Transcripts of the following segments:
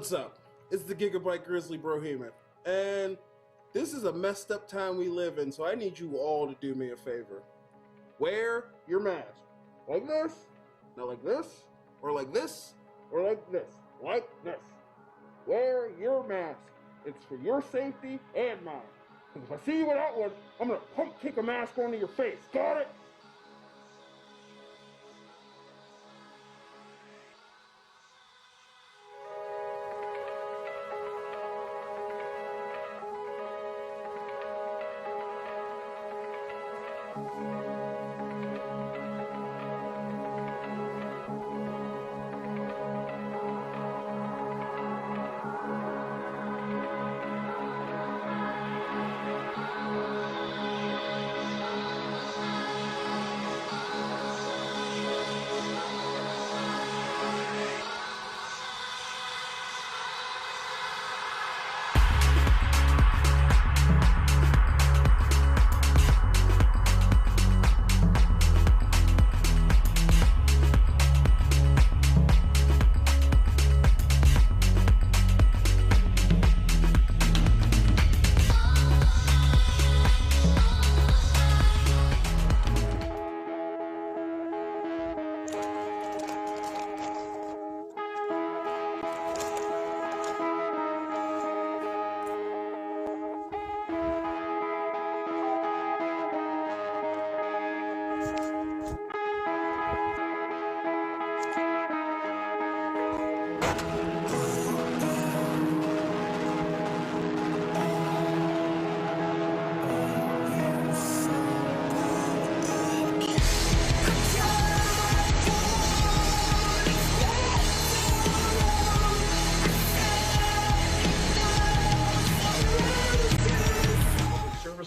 What's up? It's the Gigabyte Grizzly Brohemon, and this is a messed up time we live in, so I need you all to do me a favor. Wear your mask. Like this, not like this, or like this, or like this, like this. Wear your mask. It's for your safety and mine. Because if I see you without one, I'm gonna pump kick a mask onto your face. Got it?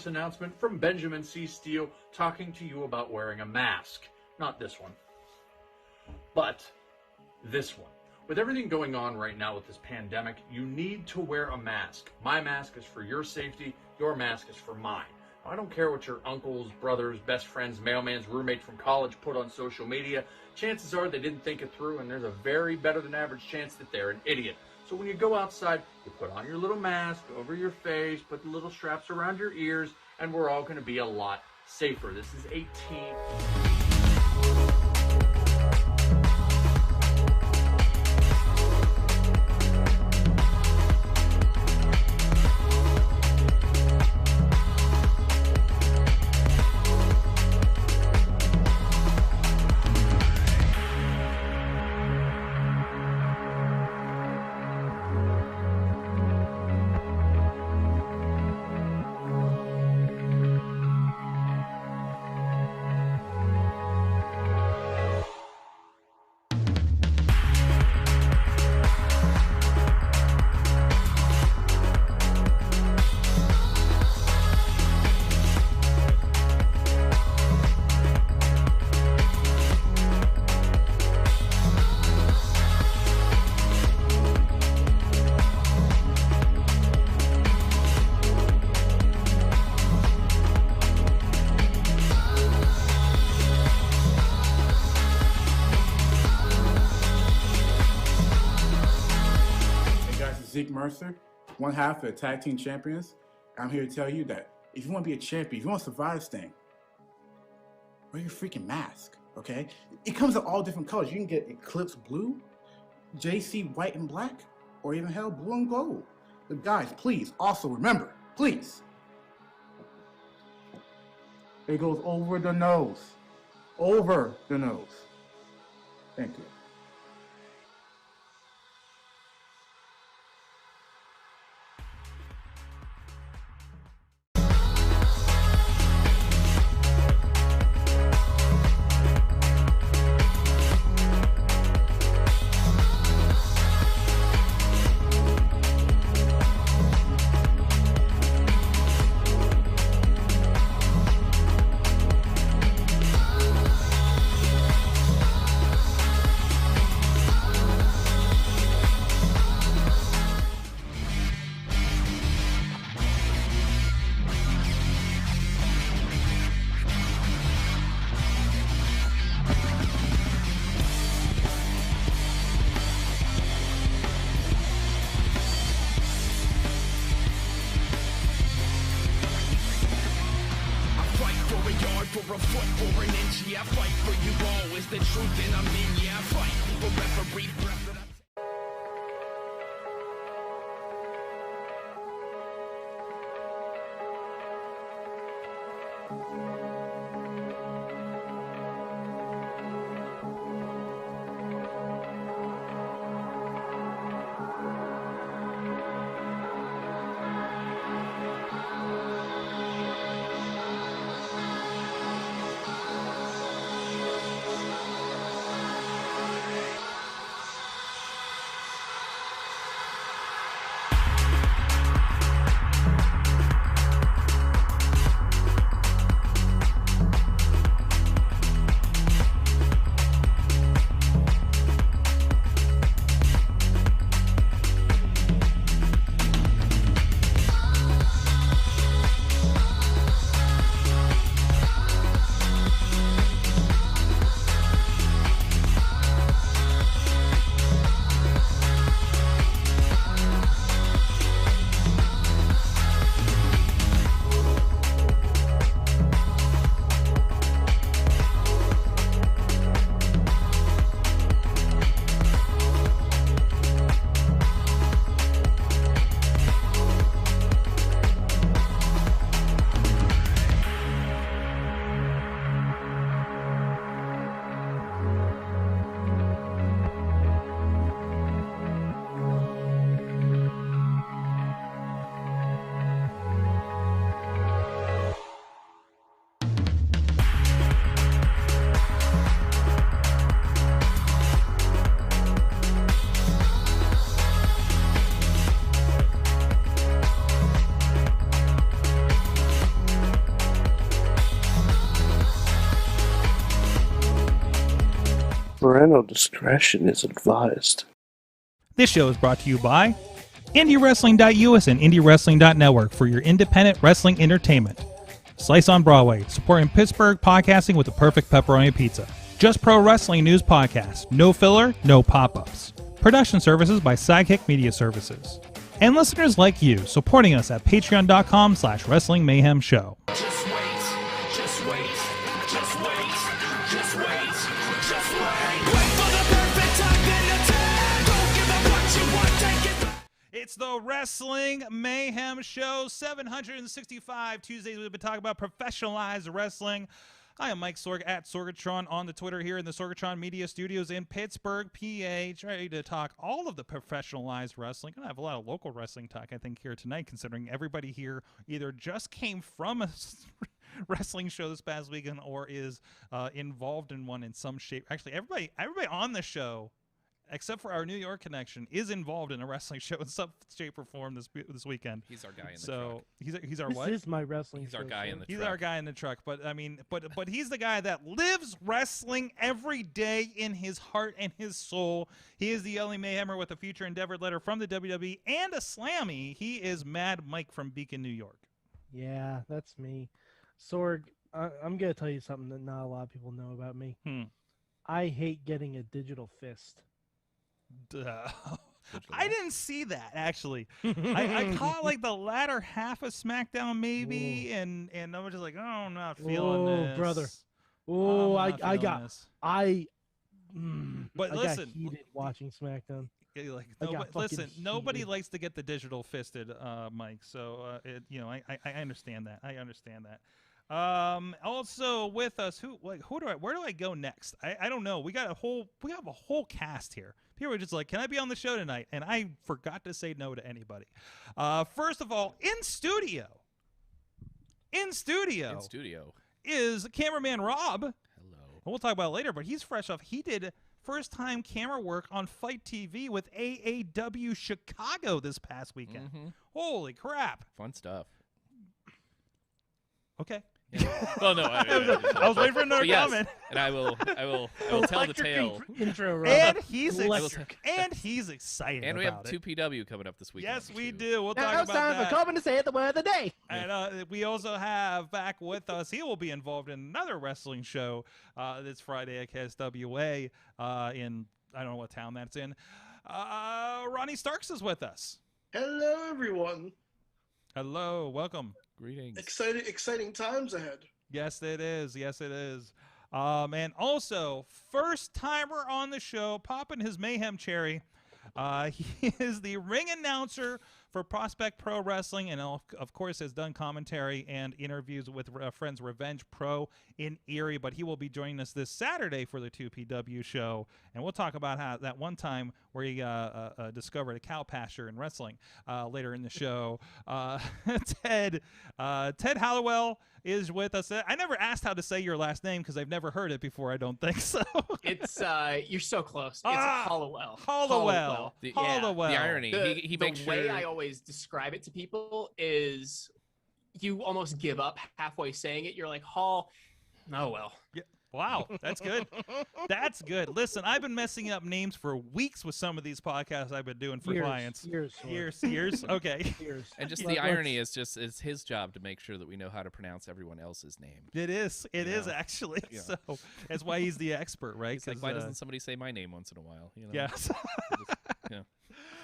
Announcement from Benjamin C. Steele talking to you about wearing a mask. Not this one, but this one. With everything going on right now with this pandemic, you need to wear a mask. My mask is for your safety. Your mask is for mine. I don't care what your uncles, brothers, best friends, mailman's roommate from college put on social media. Chances are they didn't think it through, and there's a very better than average chance that they're an idiot. So when you go outside, you put on your little mask over your face, put the little straps around your ears, and we're all going to be a lot safer. This is a team. Mercer, one half of the tag team champions. I'm here to tell you that if you want to be a champion, if you want to survive this thing, wear your freaking mask, okay? It comes in all different colors. You can get Eclipse Blue, JC White and Black, or even hell, Blue and Gold. But guys, please, also remember, please, it goes over the nose. Over the nose. Thank you. for a foot or an inch, yeah, I fight for you all. Is the truth and I'm in, yeah, I fight for every breath that I Parental discretion is advised. This show is brought to you by IndieWrestling.us and IndieWrestling.network for your independent wrestling entertainment. Slice on Broadway, supporting Pittsburgh podcasting with the perfect pepperoni pizza. Just Pro Wrestling News Podcast. No filler, no pop-ups. Production services by Sidekick Media Services. And listeners like you, supporting us at patreon.com/Wrestling Mayhem Show. just wait, just wait, just wait, just wait, just wait. Wait for the perfect time, then attack. Don't give up what you want, take it back. It's the Wrestling Mayhem Show, 765 Tuesdays. We've been talking about professionalized wrestling. I am Mike Sorg at Sorgatron on the Twitter here in the Sorgatron Media Studios in Pittsburgh, PA. Ready to talk all of the professionalized wrestling. Gonna have a lot of local wrestling talk, I think, here tonight, considering everybody here either just came from a wrestling show this past weekend or is involved in one in some shape. Actually, everybody on the show, except for our New York connection, is involved in a wrestling show in some shape or form this weekend. He's our guy in the So he's our This what? is my wrestling He's show. our guy in the He's truck. our guy in the truck, but I mean, but he's the guy that lives wrestling every day in his heart and his soul. He is the only Mayhemmer with a future endeavor letter from the WWE and a Slammy. He is Mad Mike from Beacon, New York. Yeah, that's me. Sorg, I'm going to tell you something that not a lot of people know about me. I hate getting a digital fist. Duh. I didn't see that actually. I caught like the latter half of SmackDown maybe, and I was just like, oh, I'm not feeling this, brother. Oh, I'm not I feeling got, this. But But I listen, got heated watching SmackDown. Like, I got nobody, fucking listen, nobody heated. likes to get the digital fisted, Mike. So I understand that. I understand that. Also with us, where do I go next? I don't know. We have a whole cast here. People were just like, can I be on the show tonight? And I forgot to say no to anybody. First of all, in studio is cameraman Rob. Hello. We'll talk about it later, but he's fresh off. He did first-time camera work on Fight TV with AEW Chicago this past weekend. Holy crap. Fun stuff. Okay. Well, no, I was waiting for another comment. And I will tell the tale. Intro, Rob. And he's Electric. excited And we have about it. 2PW coming up this weekend. Yes, we do. We'll Now talk it's about time that. for Corbin to say the word of the day. And we also have back with us, he will be involved in another wrestling show this Friday at KSWA in, I don't know what town that's in. Ronnie Starks is with us. Hello, everyone. Hello, welcome. Greetings. Exciting times ahead. Yes, it is. Yes, it is. And also, first timer on the show, popping his Mayhem cherry. He is the ring announcer for Prospect Pro Wrestling, and of course has done commentary and interviews with friends Revenge Pro in Erie. But he will be joining us this Saturday for the 2PW show, and we'll talk about how that one time where he discovered a cow pasture in wrestling later in the show. Ted Hallowell is with us. I never asked how to say your last name because I've never heard it before. I don't think so. It's you're so close. It's Hallowell. Hallowell. The irony. He makes the sure. way I always describe it to people is you almost give up halfway saying it. You're like, Hall. Oh, well. Yeah. Wow, that's good. That's good. Listen, I've been messing up names for weeks with some of these podcasts I've been doing for clients. Years. Okay. Years. And just the irony is it's his job to make sure that we know how to pronounce everyone else's name. It is. It is actually. Yeah. So that's why he's the expert, right? It's like, why doesn't somebody say my name once in a while? You know? Yes.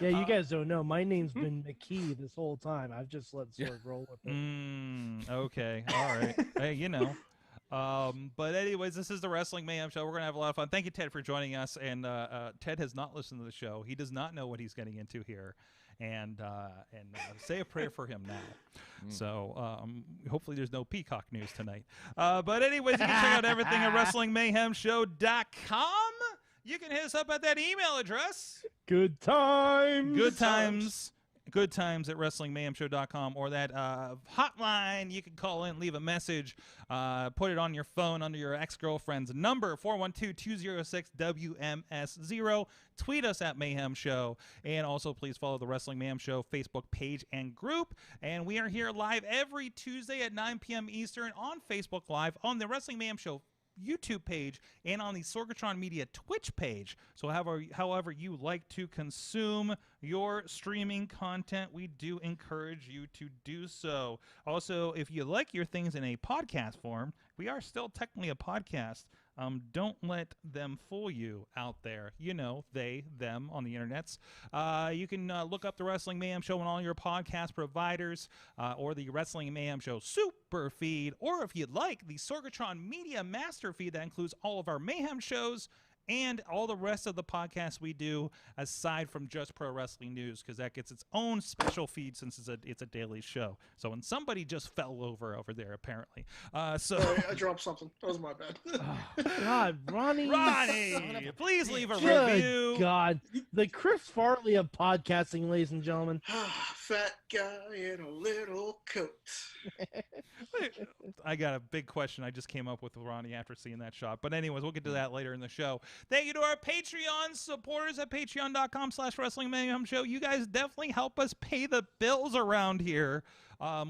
Yeah, you guys don't know. My name's been McKee this whole time. I've just let Sorg roll with it. Okay. All right. Hey, you know. But anyways, this is the Wrestling Mayhem Show. We're gonna have a lot of fun. Thank you, Ted, for joining us. And Ted has not listened to the show. He does not know what he's getting into here. And say a prayer for him now. So hopefully there's no Peacock news tonight. But anyways, you can check out everything at WrestlingMayhemShow.com. You can hit us up at that email address. Good times. Good times at WrestlingMayhemShow.com, or that hotline. You can call in, leave a message, put it on your phone under your ex-girlfriend's number, 412-206-WMS0. Tweet us at Mayhem Show, and also please follow the Wrestling Mayhem Show Facebook page and group. And we are here live every Tuesday at 9 p.m. Eastern on Facebook Live, on the Wrestling Mayhem Show YouTube page, and on the Sorgatron Media Twitch page. So however you like to consume your streaming content, we do encourage you to do so. Also, if you like your things in a podcast form, we are still technically a podcast. Don't let them fool you out there. You know, they, them on the internets. You can look up the Wrestling Mayhem Show on all your podcast providers, or the Wrestling Mayhem Show Super Feed, or if you'd like, the Sorgatron Media Master Feed that includes all of our Mayhem shows and all the rest of the podcasts we do, aside from just pro wrestling news, because that gets its own special feed since it's a daily show. So, and somebody just fell over there, apparently. Sorry, I dropped something. That was my bad. God, Ronnie, please leave a Good review. God, the Chris Farley of podcasting, ladies and gentlemen. Fat guy in a little coat. I got a big question I just came up with Ronnie after seeing that shot. But anyways, we'll get to that later in the show. Thank you to our Patreon supporters at patreon.com/Wrestling Mayhem Show. You guys definitely help us pay the bills around here,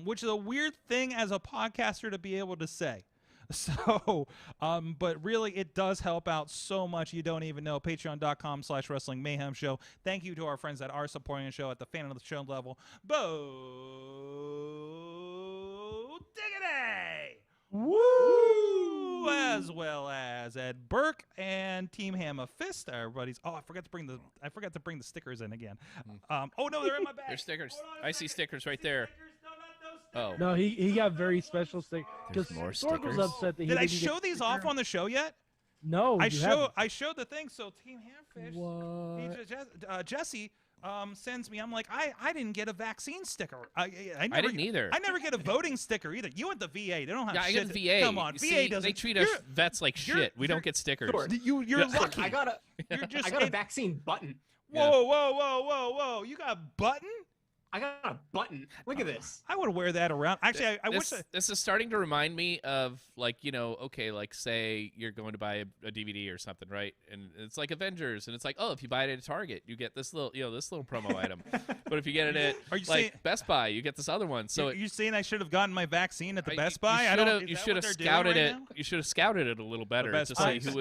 which is a weird thing as a podcaster to be able to say. So, but really, it does help out so much. You don't even know. Patreon.com/Wrestling Mayhem Show. Thank you to our friends that are supporting the show at the fan of the show level. Bo Diggity! Woo! As well as Ed Burke and Team Hammer Fist. Everybody's. Oh, I forgot to bring the stickers in again. Oh no, they're in my bag. There's stickers. I see stickers right there. Oh. No, he got very special stickers. There's more Sorg was stickers. upset that he Did I didn't show get these sticker. off on the show yet? No, I you haven't. showed the thing. So Team Hamfish, Jesse sends me. I'm like, I didn't get a vaccine sticker. I didn't either. I never get a voting sticker either. You went the VA. They don't have Yeah, I shit. get the VA. Come on, You VA see, doesn't. They treat us vets like shit. We don't get stickers. You're lucky. I got a vaccine button. Whoa! You got a button? I got a button. Look at this. I would wear that around. Actually, I wish. This is starting to remind me of, like, okay, like, say you're going to buy a DVD or something, right? And it's like Avengers, and it's like, oh, if you buy it at Target, you get this little promo item. But if you get it at Best Buy, you get this other one. So you saying I should have gotten my vaccine at the Best Buy? You should have scouted it. You should have scouted it a little better to see who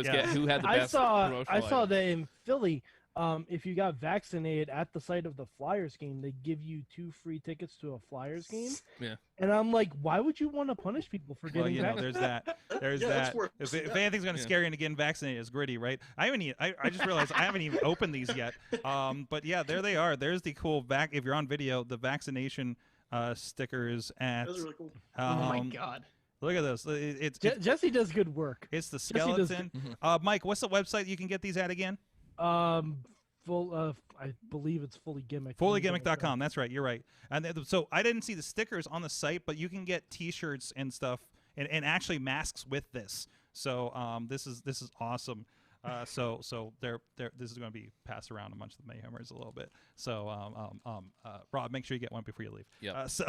had the best promotional I saw item. that in Philly. If you got vaccinated at the site of the Flyers game, they give you 2 free tickets to a Flyers game. Yeah. And I'm like, why would you want to punish people for getting vaccinated? There's that. There's that. If anything's going to scare you into getting vaccinated, it's Gritty, right? I just realized I haven't even opened these yet. But yeah, there they are. There's the cool if you're on video, the vaccination stickers at. Those are really cool. Oh my God. Look at this. Jesse does good work. It's the Jesse does skeleton. Mike, what's the website you can get these at again? I believe it's fully gimmick. Fullygimmick.com. That's right. You're right. And so I didn't see the stickers on the site, but you can get T-shirts and stuff, and actually masks with this. So this is awesome. So this is going to be passed around amongst the Mayhemers a little bit. So Rob, make sure you get one before you leave. Yeah. So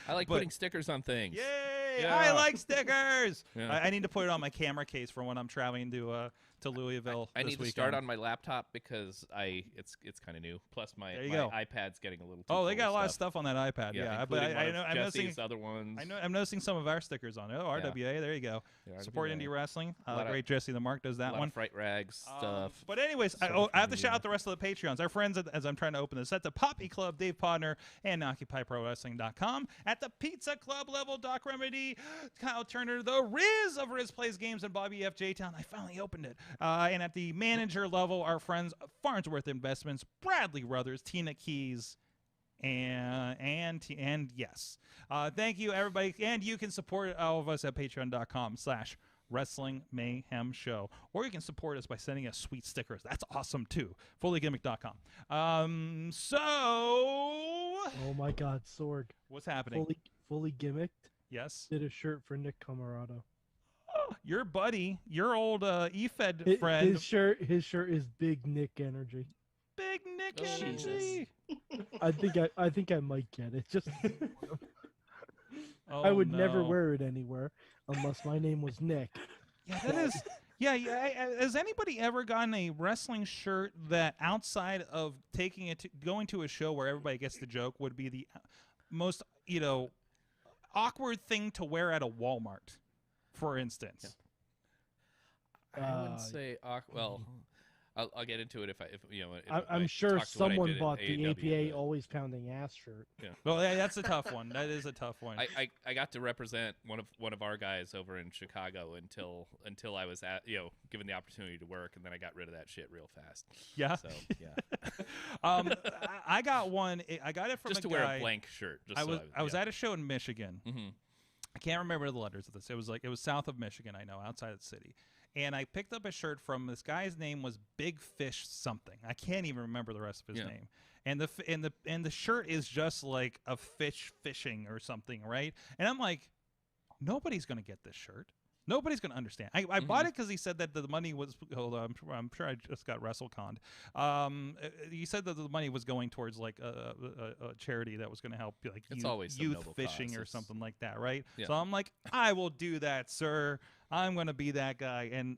I like putting stickers on things. Yay! Yeah. I like stickers. Yeah. I need to put it on my camera case for when I'm traveling to Louisville. I this need to weekend. start on my laptop because it's kind of new. Plus my iPad's getting a little. Too They full got a lot of stuff. stuff on that iPad. Yeah, but including I one know of I'm noticing Jesse's other ones. I'm noticing some of our stickers on it. Oh, RWA, there you go. Yeah, Support RWA. indie wrestling. A lot of- Great Jesse the Mark does that a lot one. of Fright Rags stuff. But anyways, I have to shout out the rest of the Patreons. Our friends, as I'm trying to open this, at the Poppy Club, Dave Podner, and OccupyProWrestling.com. At the Pizza Club level, Doc Remedy, Kyle Turner, the Riz of Riz Plays Games, and Bobby F. J-Town. I finally opened it. And at the manager level, our friends, Farnsworth Investments, Bradley Brothers, Tina Keys, and yes. Thank you, everybody. And you can support all of us at patreon.com/Wrestling Mayhem Show. Or you can support us by sending us sweet stickers. That's awesome, too. Fullygimmick.com. Oh, my God, Sorg. What's happening? Fully gimmicked. Yes. Did a shirt for Nick Camarado. Your buddy, your old EFED friend. His shirt is Big Nick Energy. Big Nick Oh, Energy. I think I might get it. Just Oh, I would never no. wear it anywhere unless my name was Nick. Yeah, that is. Yeah. Has anybody ever gotten a wrestling shirt that, outside of taking it, going to a show where everybody gets the joke, would be the most awkward thing to wear at a Walmart, for instance? I wouldn't say well. I'll get into it if I'm sure talk to what I someone did at bought the AEW, APA always pounding ass shirt. Yeah. Well, yeah, that's a tough one. That is a tough one. I got to represent one of our guys over in Chicago until I was given the opportunity to work, and then I got rid of that shit real fast. Yeah. So yeah. I got one. I got it from just a to guy. wear a blank shirt. Just I was at a show in Michigan. Mm-hmm. I can't remember the letters of this. It was south of Michigan, I know, outside of the city. And I picked up a shirt from this guy's name was Big Fish something. I can't even remember the rest of his name. And the shirt is just like a fish fishing or something, right? And I'm like, nobody's gonna get this shirt. Nobody's gonna understand. I bought it because he said that the money was. Hold on, I'm sure I just got WrestleConned. He said that the money was going towards like a charity that was going to help like youth fishing or something like that, right? Yeah. So I'm like, I will do that, sir. I'm going to be that guy, and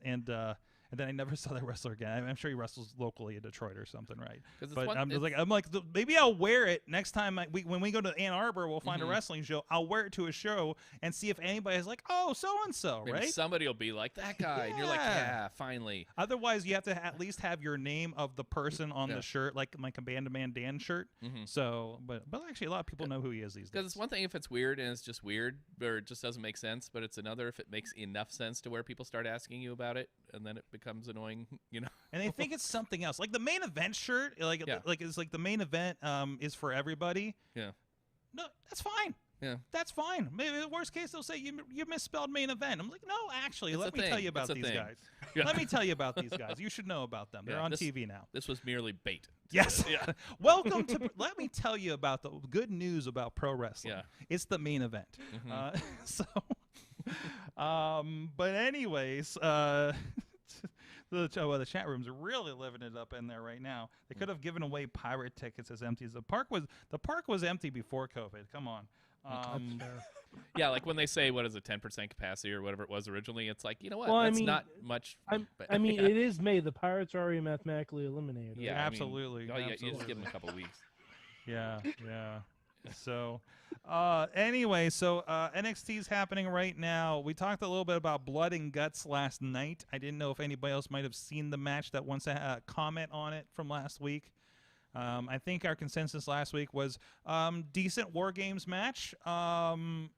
then I never saw that wrestler again. I'm sure he wrestles locally in Detroit or something, right? But I'm like, maybe I'll wear it next time when we go to Ann Arbor. We'll find a wrestling show. I'll wear it to a show and see if anybody's like, oh, so and so, right? Somebody will be like that guy, and you're like, yeah, finally. Otherwise, you have to at least have your name of the person on the shirt, like my Band Man Dan shirt. So, but actually, a lot of people know who he is these days. Because it's one thing if it's weird and it's just weird, or it just doesn't make sense. But it's another if it makes enough sense to where people start asking you about it, and then it becomes annoying, And they think it's something else, like the main event shirt. Like it's like the main event is for everybody. Yeah. No, that's fine. Yeah. That's fine. Maybe the worst case they'll say you misspelled main event. I'm like, no, actually, let me tell you about these guys. Yeah. Let me tell you about these guys. You should know about them. They're on TV now. This was merely bait. Yes. Yeah. Welcome to. Let me tell you about the good news about pro wrestling. Yeah. It's the main event. But anyways, the chat room's really living it up in there right now. They could have given away pirate tickets as empty as the park was empty before COVID. Come on. Yeah, like when they say what is it, 10% capacity or whatever it was originally, it's like, you know what? Well, that's not much. It is May. The Pirates are already mathematically eliminated. Yeah, absolutely. You just give them a couple weeks. Yeah. So, anyway, NXT's happening right now. We talked a little bit about Blood and Guts last night. I didn't know if anybody else might have seen the match that wants to comment on it from last week. I think our consensus last week was decent War Games match, and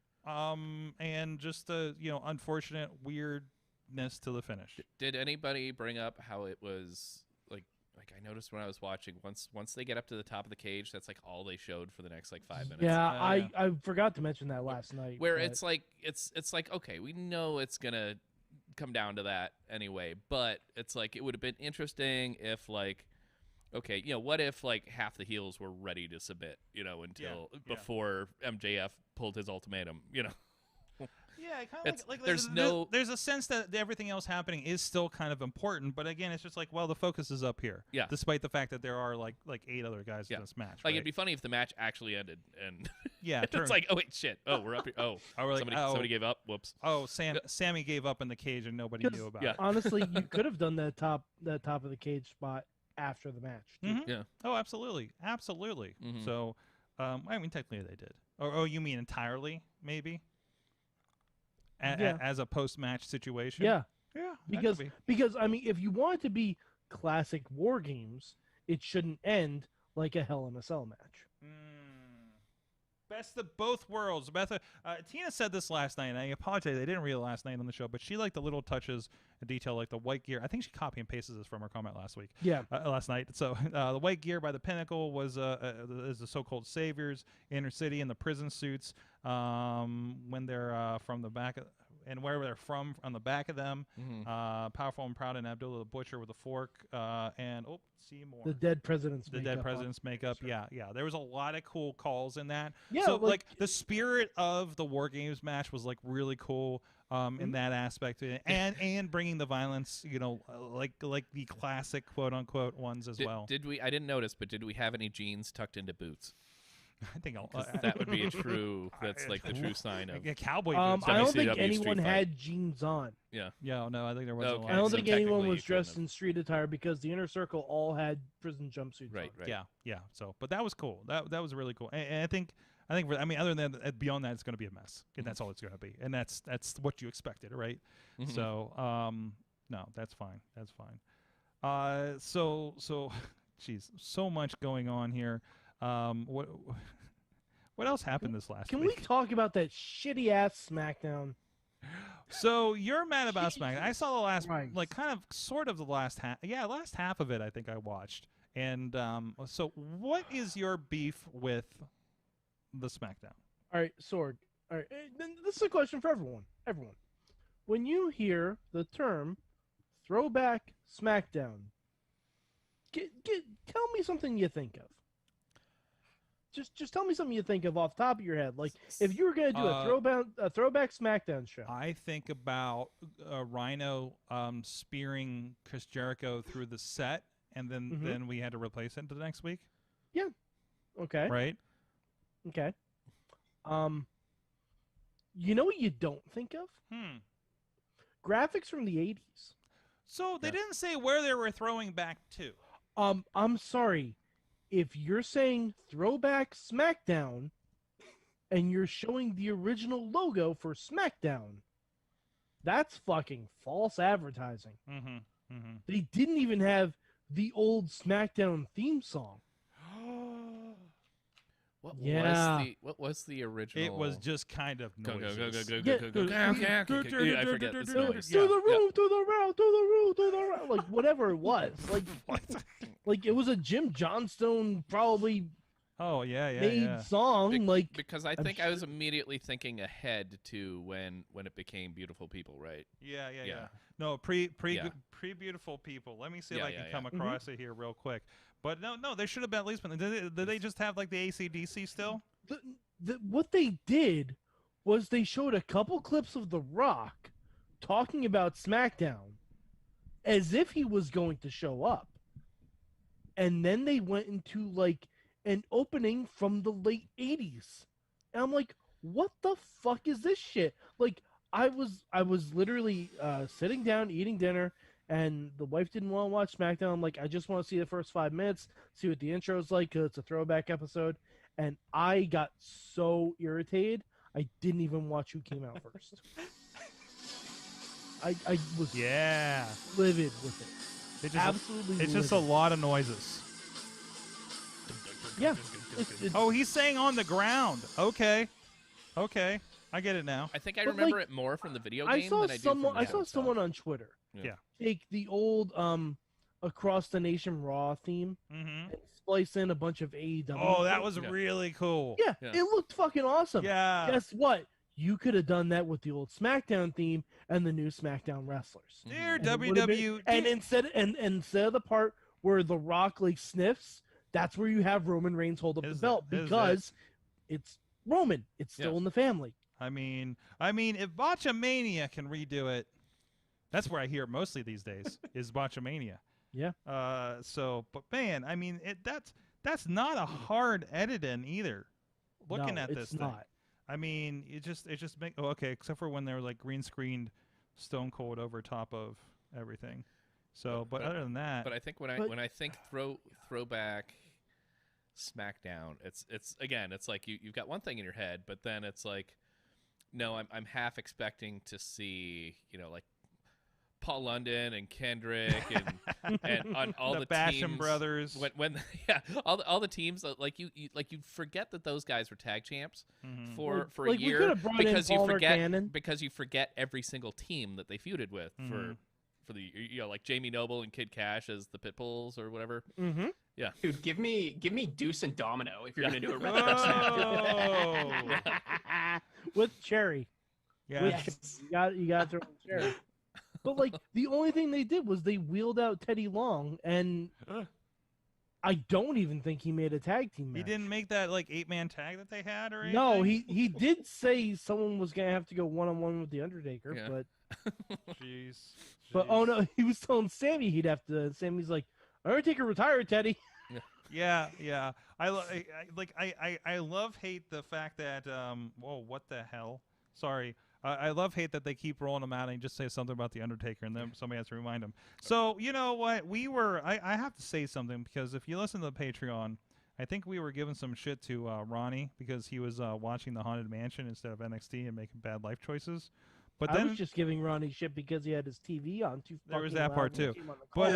just the unfortunate weirdness to the finish. Did anybody bring up how it was like like I noticed when I was watching, once they get up to the top of the cage, that's like all they showed for the next like 5 minutes. Yeah, I forgot to mention that last night. Where but- it's like okay, we know it's gonna come down to that anyway, but it's like it would have been interesting if like, okay, what if like half the heels were ready to submit, until before MJF pulled his ultimatum, Yeah, kind of like there's a sense that everything else happening is still kind of important, but again, it's just like, well, the focus is up here. Yeah. Despite the fact that there are like 8 other guys in this match. Like it'd be funny if the match actually ended and yeah, it's like, oh wait, shit. Oh, we're up here. Oh, somebody gave up. Whoops. Oh, Sammy gave up in the cage and nobody knew about it. Honestly, you could have done that top of the cage spot after the match. Too. Mm-hmm. Yeah. Oh, absolutely. Mm-hmm. So, I mean, technically they did. Oh, you mean entirely? Maybe. As a post-match situation. Yeah. Yeah. Because I mean, if you want it to be classic War Games, it shouldn't end like a Hell in a Cell match. Best of both worlds. Tina said this last night, and I apologize, I didn't read it last night on the show, but she liked the little touches and detail, like the white gear. I think she copy and pasted this from her comment last week. Yeah. Last night. So the white gear by the Pinnacle is the so-called saviors, Inner City, and the prison suits when they're from the back and wherever they're from on the back of them. Powerful and Proud and Abdullah the Butcher with a fork and Seymour. The dead president's makeup. Sure. Yeah. There was a lot of cool calls in that. Yeah, so like the spirit of the War Games match was like really cool in that aspect, and bringing the violence, like the classic quote unquote ones as well. I didn't notice, but did we have any jeans tucked into boots? I think that would be that's like the true sign of a cowboy. I don't think anyone had jeans on. Yeah. Yeah. No, I think there was. Okay. I don't think anyone was dressed in street attire because the Inner Circle all had prison jumpsuits. Right. on. Right. Yeah. So, but that was cool. That was really cool. And I think other than that, beyond that, it's going to be a mess, and that's all it's going to be, and that's what you expected, right? Mm-hmm. So, no, that's fine. That's fine. So, geez, so much going on here. What else happened this last Can week? we talk about that shitty ass SmackDown? So you're mad about SmackDown. I saw the last, sort of the last half. Yeah, last half of it I think I watched. And so what is your beef with the SmackDown? All right, Sorg. All right, this is a question for everyone. Everyone, when you hear the term "Throwback Smackdown," tell me something you think of. Just tell me something you think of off the top of your head. Like if you were going to do a throwback SmackDown show. I think about Rhino spearing Chris Jericho through the set, and then we had to replace it the next week. Yeah. Okay. Right. Okay. You know what you don't think of? Graphics from the 80s. So they didn't say where they were throwing back to. I'm sorry. If you're saying throwback SmackDown and you're showing the original logo for SmackDown, that's fucking false advertising. They didn't even have the old SmackDown theme song. What was the original? It was just kind of noises. Go. I forget the noise. To the room, to the round, to the room, to the round. Like, whatever it was. Like it was a Jim Johnstone probably made song. Because I think I was immediately thinking ahead to when it became Beautiful People, right? Yeah. No, pre-Beautiful People. Let me see if I can come across it here real quick. But no, they should have at least been. Did they just have like the AC/DC still? What they did was they showed a couple clips of The Rock talking about SmackDown as if he was going to show up. And then they went into like an opening from the late 80s. And I'm like, what the fuck is this shit? Like I was literally sitting down eating dinner, and the wife didn't want to watch SmackDown. I'm like, I just want to see the first 5 minutes, see what the intro is like, because it's a throwback episode. And I got so irritated, I didn't even watch who came out first. I was livid with it. Absolutely It's just a lot of noises. Yeah. Oh, he's saying on the ground. Okay. I get it now. I think I remember it more from the video game than I do from the I saw someone on Twitter. Yeah. Take the old Across the Nation Raw theme Mm-hmm. and splice in a bunch of AEW. Oh, that was really cool. Yeah, it looked fucking awesome. Yeah. Guess what? You could have done that with the old SmackDown theme and the new SmackDown wrestlers. Dear And it would have WWE. and instead of the part where The Rock like sniffs, that's where you have Roman Reigns hold up the belt because it's Roman. It's still in the family. I mean, if Botchamania can redo it, that's where I hear it mostly these days is Botchamania. Yeah. But man, I mean, that's not a hard edit in either. Looking No, at this it's thing. not. I mean, it just okay, except for when they're like green screened Stone Cold over top of everything. So, but other than that, but I think when I think throwback SmackDown, it's again, it's like you've got one thing in your head, but then it's like, no, I'm half expecting to see, like Paul London and Kendrick and on all the Basham teams, brothers. When all the teams, like you forget that those guys were tag champs for a we year could have brought in because you Paul forget Cannon. because you forget every single team that they feuded with for the like Jamie Noble and Kid Cash as the Pitbulls or whatever. Mm-hmm. Yeah, dude, give me Deuce and Domino if you're gonna do a retro SmackDown. With Cherry. Yes. You got to throw in Cherry. But like the only thing they did was they wheeled out Teddy Long, and I don't even think he made a tag team match. he didn't make that like 8-man tag that they had or anything. No, he did say someone was gonna have to go 1-on-1 with the Undertaker, but Jeez. but oh no, he was telling Sammy he'd have to. Sammy's like, Undertaker retired, Teddy. Yeah. I love hate the fact that whoa, what the hell? Sorry. I love hate that they keep rolling them out and just say something about the Undertaker and then somebody has to remind them. So you know what? I have to say something because if you listen to the Patreon, I think we were giving some shit to Ronnie because he was watching the Haunted Mansion instead of NXT and making bad life choices. But then I was just giving Ronnie shit because he had his TV on too. There was that part too. But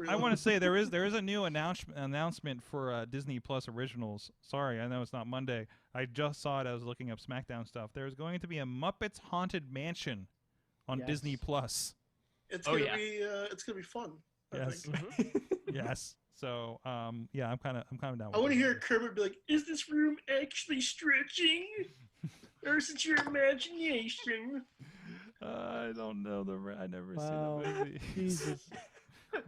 I want to say there is a new announcement for Disney Plus Originals. Sorry, I know it's not Monday. I just saw it. I was looking up SmackDown stuff. There's going to be a Muppets Haunted Mansion on Disney Plus. It's gonna be fun. I think. Yes. So yeah, I'm kind of down. I want to hear Kermit be like, "Is this room actually stretching, or is it your imagination?" I don't know I never Wow. seen the movie. Jesus.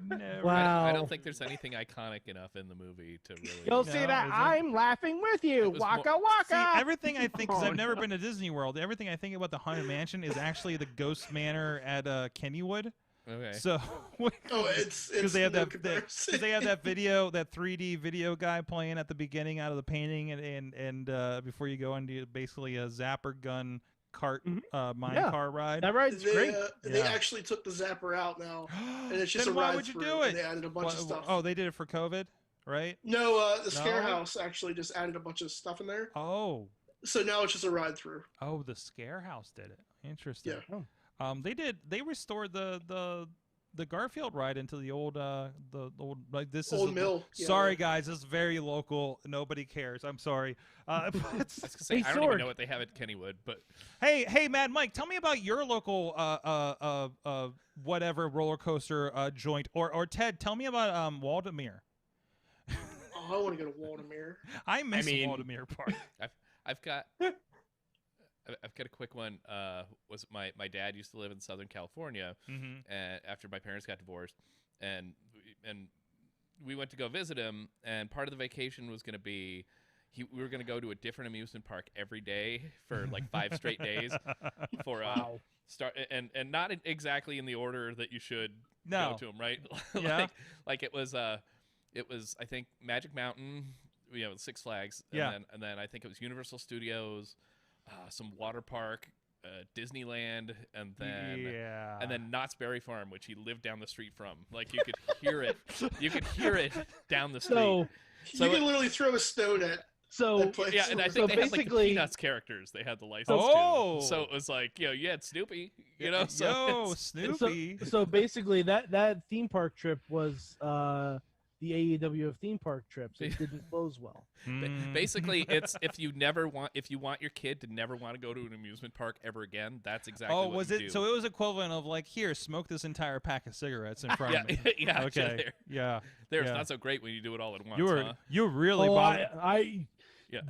Never. Wow. I don't think there's anything iconic enough in the movie to really. You'll see that I'm laughing with you. Waka waka. See, everything I think, because I've never been to Disney World, everything I think about the Haunted Mansion is actually the Ghost Manor at Kennywood. Okay. So, it's because they have no that because they have that 3D video guy playing at the beginning out of the painting, and before you go into basically a zapper gun cart mine car ride. That ride's great. They actually took the zapper out now, and it's just Then a why ride would you through, do and it? they added a bunch of stuff. Oh, they did it for COVID, right? No, the Scare House actually just added a bunch of stuff in there. Oh. So now it's just a ride through. Oh, the Scare House did it. Interesting. Yeah. They restored the Garfield ride into the old like this Old is mill. Sorry guys, this is very local. Nobody cares. I'm sorry. I don't even know what they have at Kennywood, but hey, Mad Mike, tell me about your local whatever roller coaster joint, or Ted, tell me about Waldemere. Oh, I want to go to Waldemere. I miss Waldemere Park. I've got a quick one. Was my dad used to live in Southern California, and after my parents got divorced, and we went to go visit him, and part of the vacation was going to be we were going to go to a different amusement park every day for like 5 straight days for start and not exactly in the order that you should go to them, right? Yeah. like it was I think Magic Mountain, Six Flags, and then I think it was Universal Studios, some water park, Disneyland, and then Knott's Berry Farm, which he lived down the street from. Like you could hear it. You could hear it down the street. So you can literally throw a stone at. So yeah, and I think they had like the Peanuts characters. They had the license to. So it was like, you had Snoopy. So Snoopy. So basically, that theme park trip was the AEW theme park trips. It didn't close well. Basically, it's if you want your kid to never want to go to an amusement park ever again, that's exactly what was you it? do. So it was equivalent of like, here, smoke this entire pack of cigarettes in front of me. Yeah. Okay. Yeah. There's yeah. not so great when you do it all at once. You really. Oh, bothered. Yeah.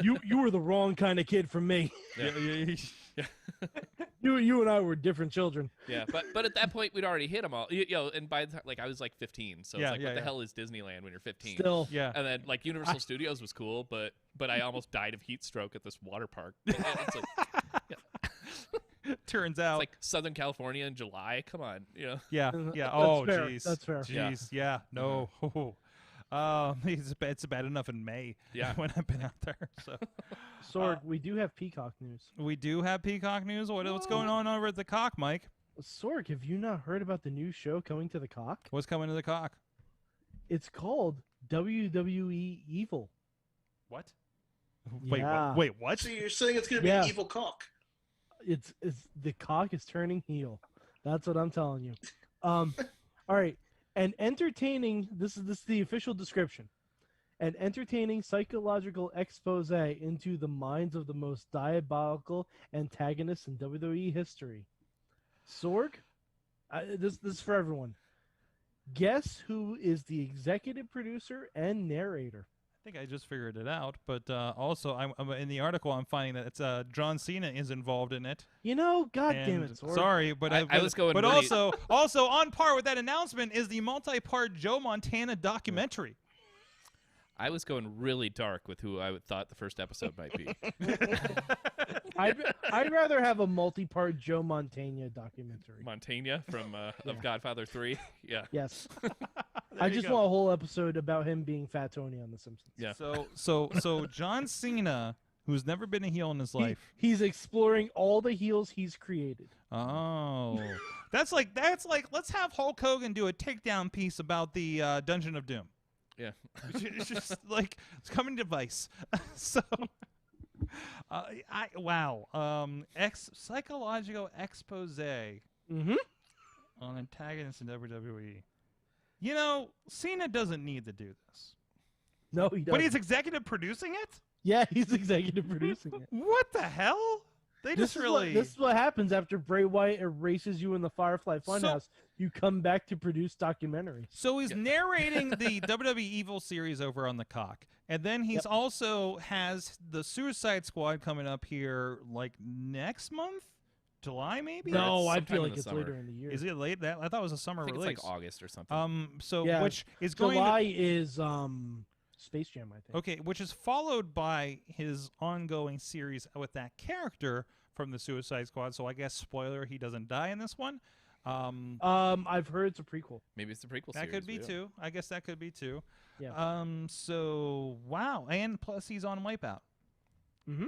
You were the wrong kind of kid for me. Yeah. You and I were different children. Yeah, but at that point we'd already hit them all. And by the time, like I was like 15, so it's like what the hell is Disneyland when you're 15? Still, yeah. And then like Universal Studios was cool, but I almost died of heat stroke at this water park. It's like, Turns out, it's like Southern California in July. Come on, Yeah. That's Oh, fair. jeez. That's fair. Jeez. Yeah. No. It's bad enough in May. Yeah. When I've been out there. So. Sorg, we do have Peacock news. We do have Peacock news. What's going on over at the Cock, Mike? Sorg, have you not heard about the new show coming to the Cock? What's coming to the Cock? It's called WWE Evil. What? Yeah. Wait, what? So you're saying it's going to be Yeah. Evil Cock? It's the Cock is turning heel. That's what I'm telling you. All right. An entertaining, this is the official description. An entertaining psychological expose into the minds of the most diabolical antagonists in WWE history. Sorg, this is for everyone. Guess who is the executive producer and narrator? I think I just figured it out, but also I'm in the article. I'm finding that it's John Cena is involved in it. God damn it, Sorg. Sorry, but I was going. But really, also on par with that announcement is the multi-part Joe Montana documentary. I was going really dark with who I thought the first episode might be. I'd rather have a multi-part Joe Montana documentary. Montana from of Godfather 3. Yeah. Yes. I just want a whole episode about him being Fat Tony on The Simpsons. Yeah. So John Cena, who's never been a heel in his life, he's exploring all the heels he's created. Oh, that's like let's have Hulk Hogan do a takedown piece about the Dungeon of Doom. Yeah. It's just like it's coming to Vice. So, psychological expose on antagonists in WWE. Cena doesn't need to do this. No, he doesn't. But he's executive producing it? Yeah, he's executive producing it. What the hell? This is what happens after Bray Wyatt erases you in the Firefly Funhouse. You come back to produce documentaries. So he's narrating the WWE Evil series over on the Cock. And then he's also has the Suicide Squad coming up here like next month? July maybe? No, I feel in like the it's summer. later in the year. Is it late? I thought it was a summer I think release. it's like August or something. Which is going July is Space Jam, I think. Okay, which is followed by his ongoing series with that character from the Suicide Squad. So I guess spoiler, he doesn't die in this one. I've heard it's a prequel. Maybe it's a prequel That series. could be too. I guess that could be too. Yeah. So wow, and plus he's on Wipeout. Mm-hmm.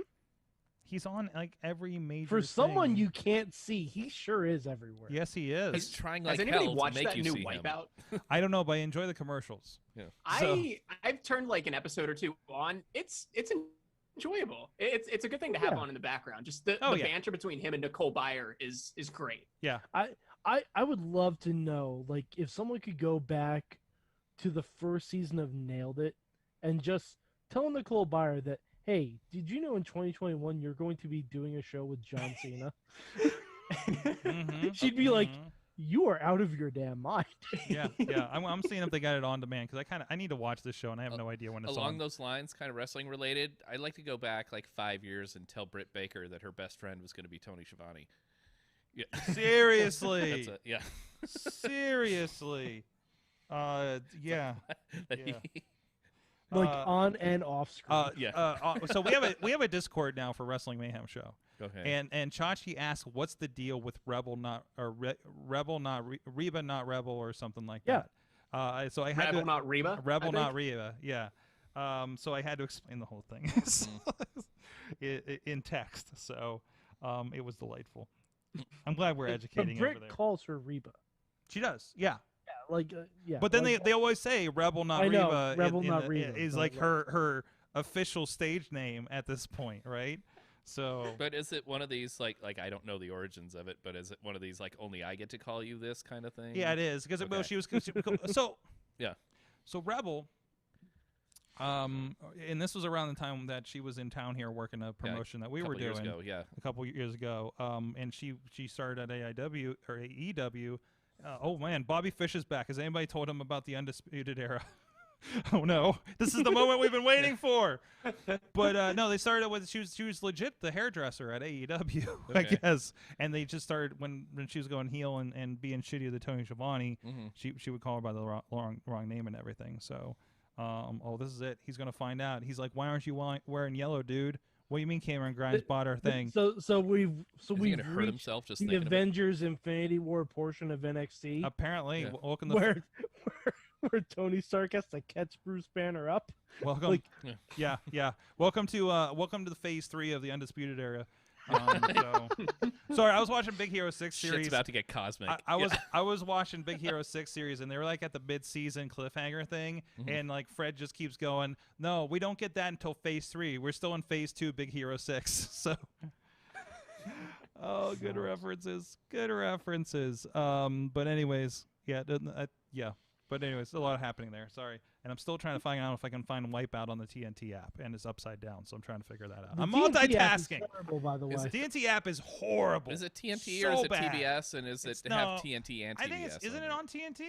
He's on like every major. For someone thing. you can't see, he sure is everywhere. Yes, he is. He's trying like Has anybody hell to watched make that you new see him. Wipeout? I don't know, but I enjoy the commercials. Yeah. I've turned like an episode or two on. It's enjoyable. It's a good thing to have on in the background. Just the banter between him and Nicole Byer is great. Yeah. I would love to know, like, if someone could go back to the first season of Nailed It and just tell Nicole Byer that, hey, did you know in 2021 you're going to be doing a show with John Cena? She'd be like, you are out of your damn mind. Yeah. I'm seeing if they got it on demand because I need to watch this show and I have no idea when it's Along on. those lines, kind of wrestling related, I'd like to go back like 5 years and tell Britt Baker that her best friend was going to be Tony Schiavone. Yeah. Seriously. Yeah. Seriously. Yeah. Like on and off screen. So we have a Discord now for Wrestling Mayhem Show. Okay. And Chachi asked, "What's the deal with Rebel not Reba not Rebel or something like that?" So I had Rebel not Reba. Rebel not Reba. Yeah. So I had to explain the whole thing in text. So it was delightful. I'm glad we're educating Britt over there. calls her Reba. She does. Yeah. Yeah. But then like, they always say Rebel not I know, Reba. Rebel not Reba, is but like her official stage name at this point, right? So. But is it one of these like I don't know the origins of it, but is it one of these like only I get to call you this kind of thing? Yeah, it is because she was so. Yeah. So Rebel, and this was around the time that she was in town here working a promotion that we were doing a couple years ago. And she started at AEW or AEW. Oh man, Bobby Fish is back. Has anybody told him about the Undisputed Era? Oh no, this is the moment we've been waiting for. But no, they started with she was legit the hairdresser at AEW, I guess. And they just started when she was going heel and being shitty to Tony Schiavone. She would call her by the wrong name and everything. So, this is it. He's gonna find out. He's like, why aren't you wearing yellow, dude? What do you mean Cameron Grimes bought our thing? So we've hurt himself just the Avengers Infinity War portion of NXT. Apparently, welcome to where Tony Stark has to catch Bruce Banner up. Welcome, welcome to the phase 3 of the Undisputed Era. Sorry, I was watching Big Hero 6 series. Shit's about to get cosmic. I was watching Big Hero 6 series, and they were like at the mid-season cliffhanger thing, and like Fred just keeps going, no, we don't get that until phase 3. We're still in phase 2, Big Hero 6. So, good references. But anyways, But anyways, a lot happening there. Sorry. And I'm still trying to find out if I can find Wipeout on the TNT app, and it's upside down, so I'm trying to figure that out. I'm multitasking. App is horrible, by the way. The TNT app is horrible. Is it TNT so or is it bad. TBS? And is it have TNT and TBS? I think isn't it on TNT?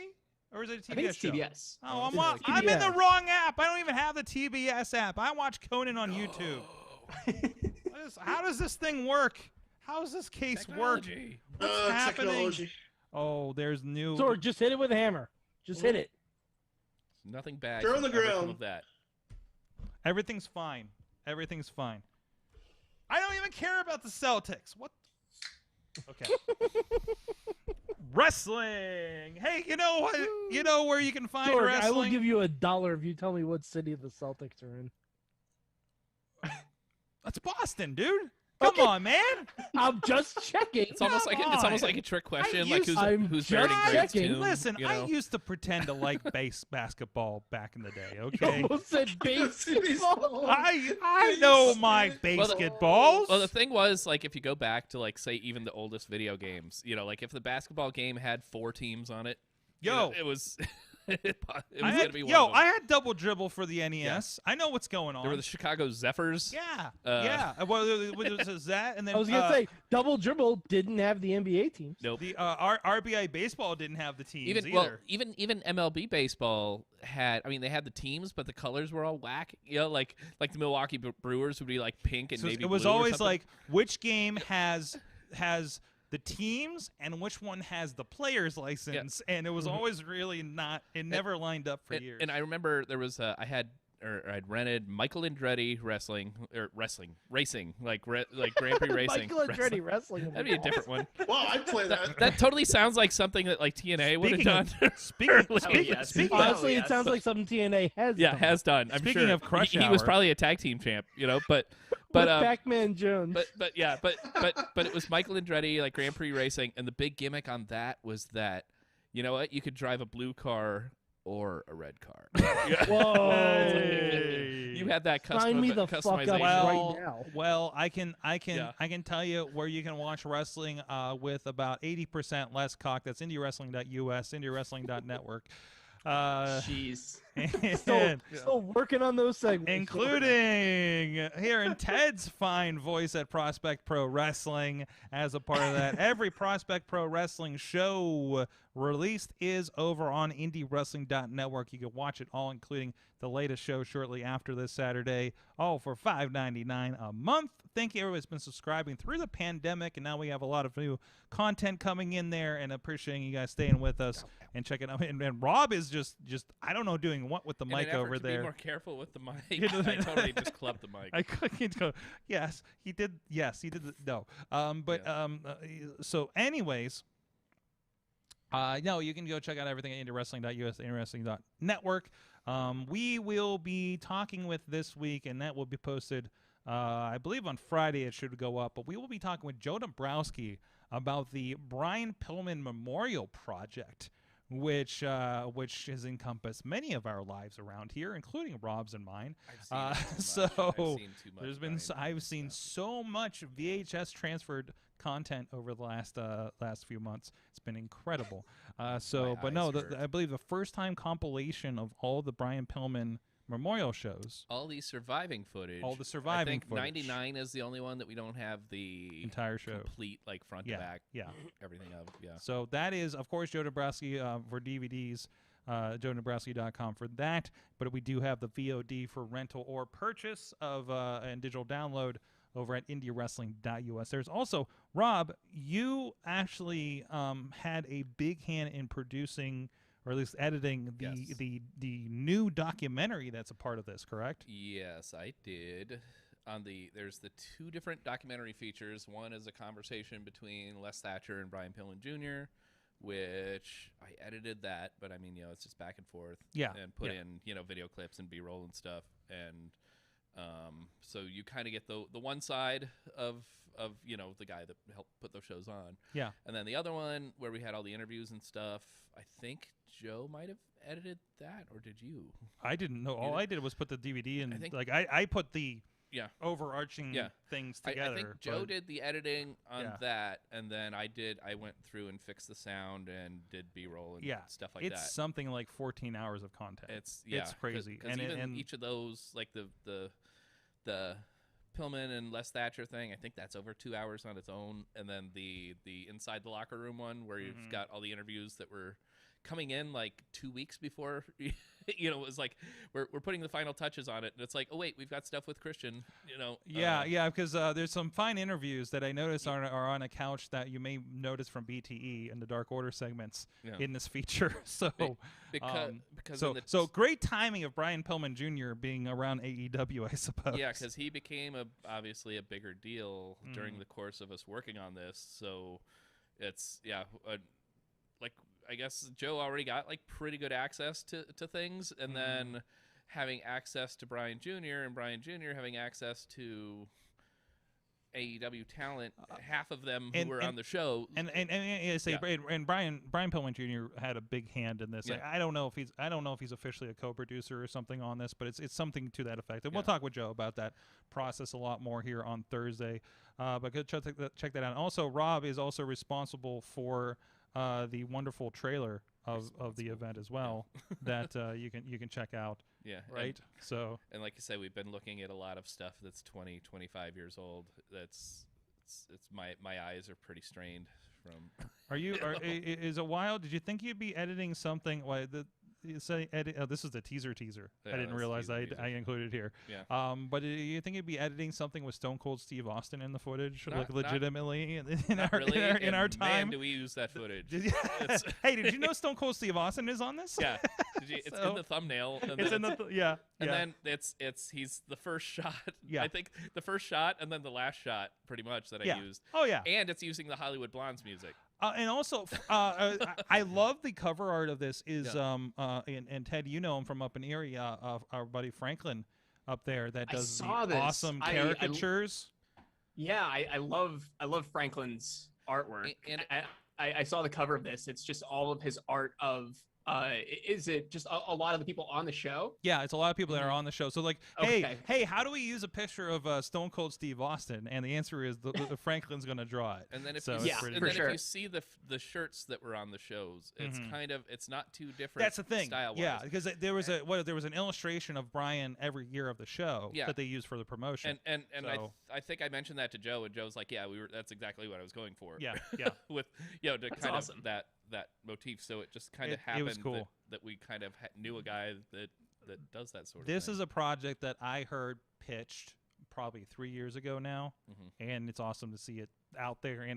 Or is it a TBS I think it's show? TBS. Oh, I'm in the wrong app. I don't even have the TBS app. I watch Conan on YouTube. How does this thing work? How does this case work? What's happening? Technology. Oh, there's new. Sorg, just hit it with a hammer. Just hit it. Nothing bad. They're on the ground. Of that. Everything's fine. Everything's fine. I don't even care about the Celtics. What? Okay. Wrestling. Hey, you know what? You know where you can find Sorg, wrestling? I will give you $1 if you tell me what city the Celtics are in. That's Boston, dude. Come on, man. I'm just checking. It's almost like a trick question, like who's just checking. Listen, I used to pretend to like basketball back in the day. Okay. You almost said basketball. I know my basketballs. Well, the thing was, like, if you go back to, like, say, even the oldest video games, you know, like, if the basketball game had 4 teams on it, it was. I had double dribble for the NES. Yeah. I know what's going on. There were the Chicago Zephyrs. Yeah. Well, was that, and then I was gonna say double dribble didn't have the NBA teams. Nope. The RBI baseball didn't have the teams either. Even MLB baseball had. I mean, they had the teams, but the colors were all whack. You know, like the Milwaukee Brewers would be like pink and navy blue. It was always like which game has the teams and which one has the player's license, and it was always really not. It never lined up for years. And I remember there was I'd rented Michael Andretti racing, like Grand Prix racing. Michael Andretti wrestling. That'd be a different one. Wow, I'd play that. That totally sounds like something that like TNA would have done. Honestly, it sounds like something TNA has done. Has done. I'm Speaking sure. of Crush he was probably a tag team champ, you know, but Pac-Man Jones. But it was Michael Andretti, like Grand Prix racing, and the big gimmick on that was that, you know what, you could drive a blue car or a red car. Whoa! You had that Sign me the fuck up right now. Well, I can tell you where you can watch wrestling with about 80% less cock. That's IndieWrestling.us, IndieWrestling.network. Jeez. Still working on those segments. Including hearing Ted's fine voice at Prospect Pro Wrestling as a part of that. Every Prospect Pro Wrestling show released is over on IndieWrestling.network. You can watch it all, including the latest show shortly after this Saturday, all for $5.99 a month. Thank you, everybody's been subscribing through the pandemic, and now we have a lot of new content coming in there, and appreciating you guys staying with us and checking out. And Rob is just I don't know, doing what with the mic over there. Be more careful with the mic. I totally just clubbed the mic. I couldn't go. Yes, he did. Yes, he did. No. So, anyways. No, you can go check out everything at IndieWrestling.us, IndieWrestling.network. We will be talking with this week, and that will be posted, I believe on Friday it should go up, but we will be talking with Joe Dombrowski about the Brian Pillman Memorial Project, which has encompassed many of our lives around here, including Rob's and mine. I've seen too much. I've seen so much VHS transferred content over the last few months. It's been incredible. I believe the first time compilation of all the Brian Pillman memorial shows. All the surviving footage. I think footage. 99 is the only one that we don't have the entire show, complete like front to back. Yeah, everything of. Yeah. So that is, of course, Joe Dabrowski for DVDs. JoeDabrowski.com for that. But we do have the VOD for rental or purchase of and digital download over at IndieWrestling.us. There's also, Rob, you actually had a big hand in producing, or at least editing, the new documentary that's a part of this, correct? Yes, I did. There's the two different documentary features. One is a conversation between Les Thatcher and Brian Pillman Jr., which I edited that, but I mean, it's just back and forth. Yeah. And put in, video clips and B-roll and stuff. And so you kind of get the one side of the guy that helped put those shows on. Yeah. And then the other one where we had all the interviews and stuff, I think Joe might have edited that, or did you? I didn't know. All I did was put the DVD in. I put the overarching things together. I think Joe did the editing on that, and then I went through and fixed the sound and did B-roll and stuff like that. It's something like 14 hours of content. It's crazy. And even each of those, like the Pillman and Les Thatcher thing, I think that's over 2 hours on its own. And then the Inside the Locker Room one, where you've got all the interviews that were coming in like 2 weeks before, it was like we're putting the final touches on it, and it's like, oh wait, we've got stuff with Christian, because there's some fine interviews that I noticed are on a couch that you may notice from BTE and the Dark Order segments in this feature. So so great timing of Brian Pillman Jr. being around AEW, I suppose. Yeah, because he became obviously a bigger deal during the course of us working on this. So it's like, I guess Joe already got like pretty good access to things, and then having access to Brian Jr. and Brian Jr. having access to AEW talent, half of them who were on the show, and Brian Pillman Jr. had a big hand in this. Yeah. I don't know if he's officially a co-producer or something on this, but it's something to that effect. And we'll talk with Joe about that process a lot more here on Thursday. But go check that out. And also, Rob is also responsible for the wonderful trailer of the event as well that you can check out. Yeah. Right. And like you said, we've been looking at a lot of stuff that's 20, 25 years old. It's my eyes are pretty strained from. Is it wild? Did you think you'd be editing something? This is the teaser. I didn't realize I included here. Yeah. But you think you'd be editing something with Stone Cold Steve Austin in the footage, legitimately really, in our time? Man, do we use that footage? Hey, did you know Stone Cold Steve Austin is on this? Yeah. It's in the thumbnail. And it's in the And then he's the first shot. Yeah. I think the first shot and then the last shot, pretty much, that I used. Oh yeah. And it's using the Hollywood Blondes music. And also, I love the cover art of this. And Ted, you know him from up in Erie, our buddy Franklin up there that does awesome caricatures. I love Franklin's artwork. And I saw the cover of this. It's just all of his art of. Is it just a lot of the people on the show? Yeah, it's a lot of people that are on the show. So like, hey, how do we use a picture of Stone Cold Steve Austin? And the answer is the Franklin's going to draw it. And then if if you see the shirts that were on the shows, it's it's not too different. That's the thing. Style-wise. Yeah, because there was an illustration of Brian every year of the show that they used for the promotion. And I think I mentioned that to Joe, and Joe's like, that's exactly what I was going for. Yeah. With to kind of that motif, so it just kind of happened cool. that we kind of knew a guy that does that sort of This thing. is a project that I heard pitched probably 3 years ago now, and it's awesome to see it out there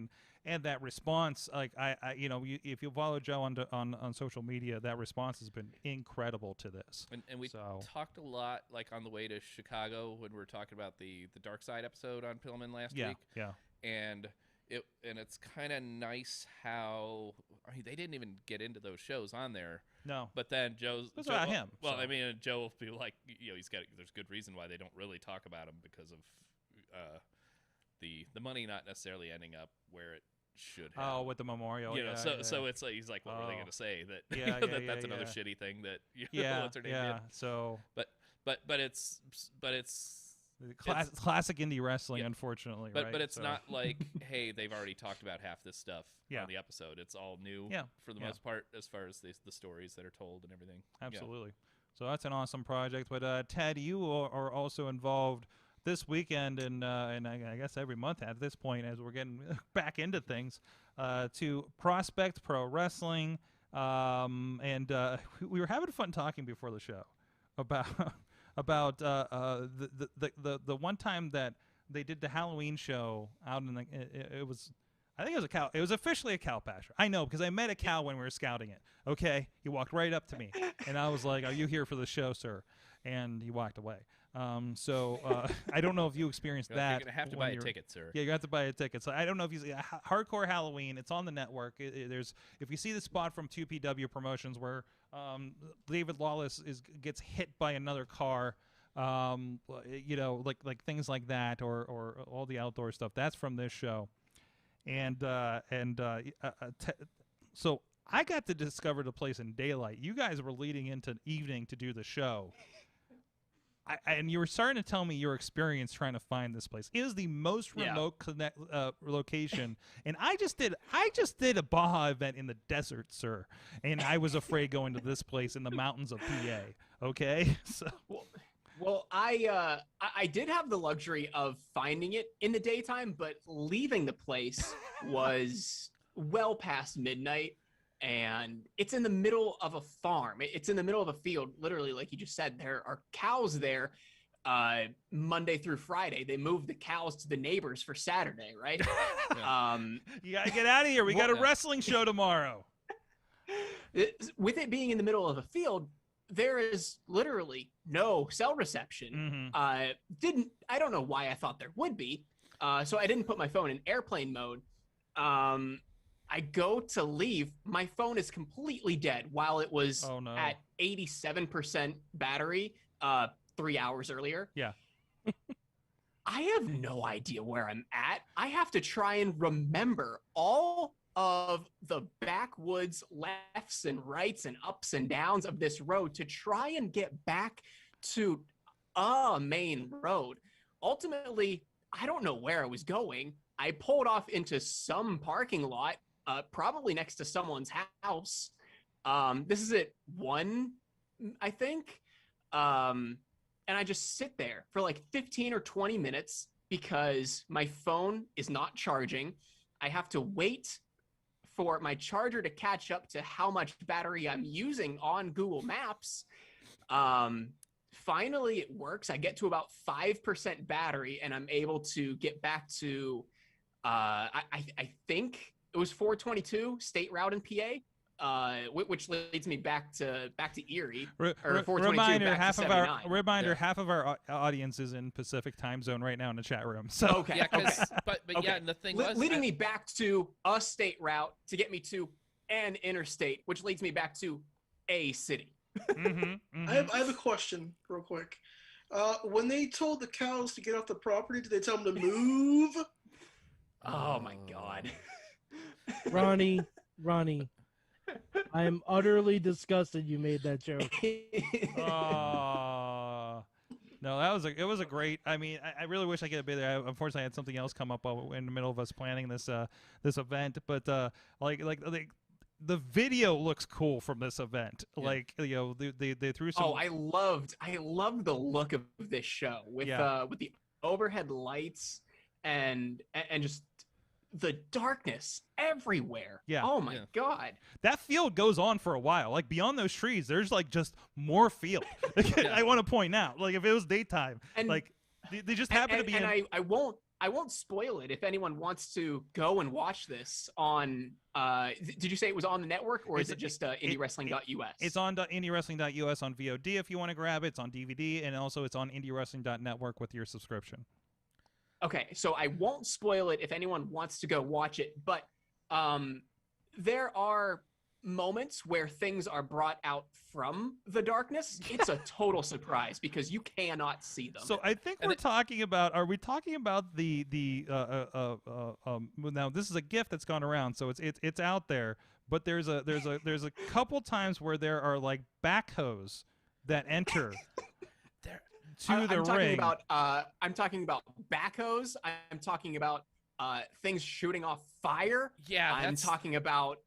and that response. Like if you follow Joe on social media, that response has been incredible to this. And we talked a lot like on the way to Chicago when we were talking about the Dark Side episode on Pillman last week. Yeah. And it's kind of nice how they didn't even get into those shows on there. No, but then Joe about him. Well, I mean, Joe will be like, there's good reason why they don't really talk about him because of the money not necessarily ending up where should have. Oh, with the memorial. You know, yeah, so it's like he's like, what were they gonna say that? Yeah, That's another shitty thing that what's her name did. So, but it's classic indie wrestling, unfortunately. But it's not like, hey, they've already talked about half this stuff on the episode. It's all new for the most part, as far as the stories that are told and everything. Absolutely. So that's an awesome project. But Ted, you are also involved this weekend and I guess every month at this point, as we're getting back into things, to Prospect Pro Wrestling. And we were having fun talking before the show about the one time that they did the Halloween show out in it was, I think it was a cow. It was officially a cow pasture. I know, because I met a cow when we were scouting it. Okay, he walked right up to me, and I was like, "Are you here for the show, sir?" And he walked away. So I don't know if you experienced that. You're gonna have to buy a ticket, sir. Yeah, you have to buy a ticket. So I don't know if you see Hardcore Halloween. It's on the network. There's, if you see the spot from 2PW Promotions where David Lawless gets hit by another car, you know, like things like that, or all the outdoor stuff. That's from this show. So I got to discover the place in daylight. You guys were leading into evening to do the show. And you were starting to tell me your experience trying to find this place. It is the most remote location, and I just did a Baja event in the desert, sir, and I was afraid going to this place in the mountains of PA. Okay, so. Well, I did have the luxury of finding it in the daytime, but leaving the place was well past midnight, and it's in the middle of a farm. It's in the middle of a field, literally, like you just said. There are cows there Monday through Friday. They move the cows to the neighbors for Saturday, right? You gotta get out of here. We got a wrestling show tomorrow. With it being in the middle of a field, there is literally no cell reception. I don't know why I thought there would be. So I didn't put my phone in airplane mode. I go to leave. My phone is completely dead while it was at 87% battery 3 hours earlier. Yeah. I have no idea where I'm at. I have to try and remember all of the backwoods lefts and rights and ups and downs of this road to try and get back to a main road. Ultimately, I don't know where I was going. I pulled off into some parking lot, probably next to someone's house. This is at 1, I think. And I just sit there for like 15 or 20 minutes because my phone is not charging. I have to wait for my charger to catch up to how much battery I'm using on Google Maps. Finally, it works. I get to about 5% battery, and I'm able to get back to, I think it was 422 State Route in PA, which leads me back to Erie. Reminder: half of our audience is in Pacific time zone right now in the chat room. So okay, but okay. Yeah, and the thing was leading me back to a state route to get me to an interstate, which leads me back to a city. I have a question real quick. When they told the cows to get off the property, did they tell them to move? Oh my God. Ronnie, I am utterly disgusted you made that joke. No, it was a great. I mean, I really wish I could have been there. Unfortunately, I had something else come up in the middle of us planning this event. But the video looks cool from this event. Yeah. Like, you know, they threw some. Oh, I loved the look of this show with the overhead lights and just the darkness everywhere. Yeah. Oh my God. That field goes on for a while. Like beyond those trees, there's like just more field. I want to point out, like if it was daytime, and like they just happen to be. And I won't spoil it if anyone wants to go and watch this on. Did you say it was on the network, or is it just IndieWrestling.us? It's on IndieWrestling.us on VOD if you want to grab it. It's on DVD, and also it's on IndieWrestling.network with your subscription. Okay, so I won't spoil it if anyone wants to go watch it, but there are moments where things are brought out from the darkness, it's a total surprise because you cannot see them. So I think we're talking about. Are we talking about the now this is a GIF that's gone around, so it's out there. But there's a couple times where there are like backhoes that enter to the ring. I'm talking about backhoes. I'm talking about things shooting off fire. Yeah, I'm talking about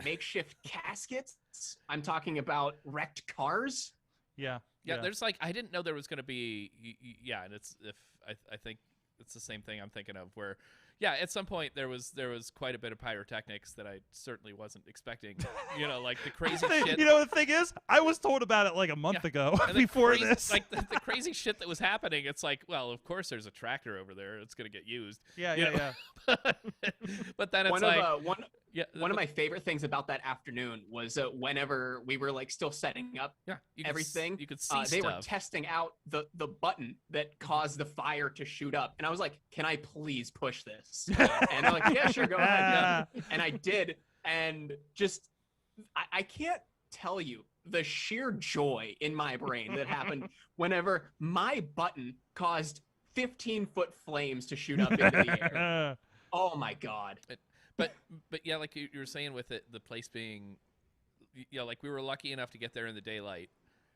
makeshift caskets. I'm talking about wrecked cars. Yeah. There's like, I didn't know there was going to be. Yeah, and I think it's the same thing I'm thinking of where. Yeah, at some point there was quite a bit of pyrotechnics that I certainly wasn't expecting. You know, like the crazy shit. You know what the thing is? I was told about it like a month ago before this. Like the crazy shit that was happening. It's like, well, of course there's a tractor over there. It's gonna get used. Yeah. But then it's one of my favorite things about that afternoon was whenever we were like still setting up everything, you could see they were testing out the button that caused the fire to shoot up, and I was like, "Can I please push this?" And they're like, "Yeah, sure, go ahead." Yeah. And I did, and just I can't tell you the sheer joy in my brain that happened whenever my button caused 15-foot flames to shoot up into the air. Oh my god. But yeah, like you were saying with it, the place being, you know, like we were lucky enough to get there in the daylight,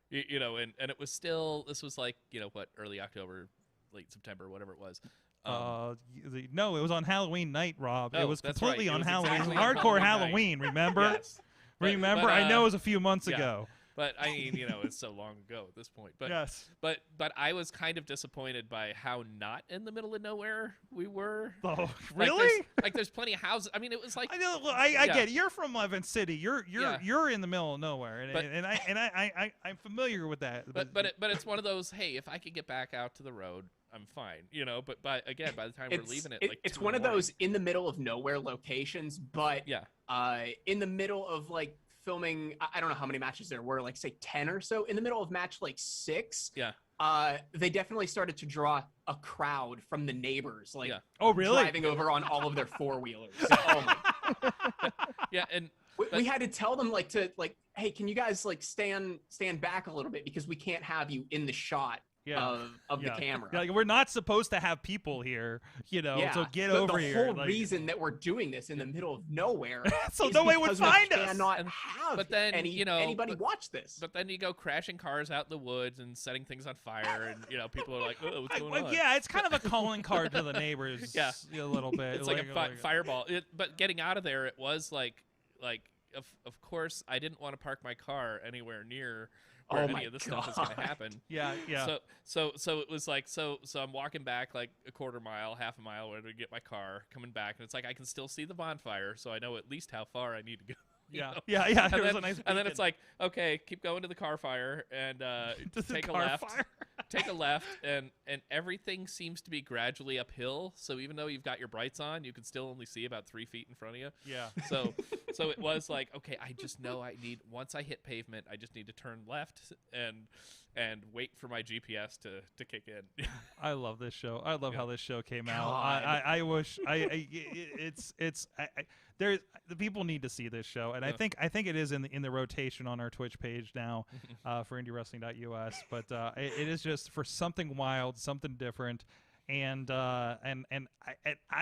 you know, and it was still, this was like, you know, what, early October, late September, whatever it was. No, it was on Halloween night, Rob. Oh, it was that's completely right. on It was Halloween. exactly on Hardcore Halloween Halloween, remember? Yes. Remember? I know it was a few months ago. But I mean, you know, it's so long ago at this point. But yes. But I was kind of disappointed by how not in the middle of nowhere we were. Oh, really? Like there's plenty of houses. I mean, it was like I know. I get it. You're from Levin City. You're in the middle of nowhere, and I'm familiar with that. But it's one of those. Hey, if I could get back out to the road, I'm fine. You know. But by the time we're leaving it, like it's one of those in the middle of nowhere locations. But in the middle of like filming, I don't know how many matches there were, like say 10 or so. In the middle of match like 6, they definitely started to draw a crowd from the neighbors, like oh really, driving over on all of their 4-wheelers. Oh my. Yeah, and we had to tell them like hey, can you guys like stand back a little bit because we can't have you in the shot of the camera. Like, we're not supposed to have people here, you know, so get over here. The whole reason that we're doing this in the middle of nowhere so is no one would find us. Cannot have anybody watch this. But then you go crashing cars out in the woods and setting things on fire, and you know, people are like, "Oh, what's going on?" Yeah, it's kind of a calling card to the neighbors. A little bit. It's like a fireball. But getting out of there, it was like of course, I didn't want to park my car anywhere near where any of this stuff is going to happen. Yeah. So it was like, so I'm walking back like a quarter mile, half a mile, where to get my car, coming back, and it's like I can still see the bonfire, so I know at least how far I need to go. Yeah. And then it's like, okay, keep going to the car fire and take a left. Take a left, and everything seems to be gradually uphill. So even though you've got your brights on, you can still only see about 3 feet in front of you. Yeah. So it was like, okay, I just know once I hit pavement, I just need to turn left and wait for my GPS to kick in. I love this show. I love how this show came out. I wish there's the people need to see this show, and I think it is in the rotation on our Twitch page now for IndieWrestling.us. But it is just for something wild, something different, and I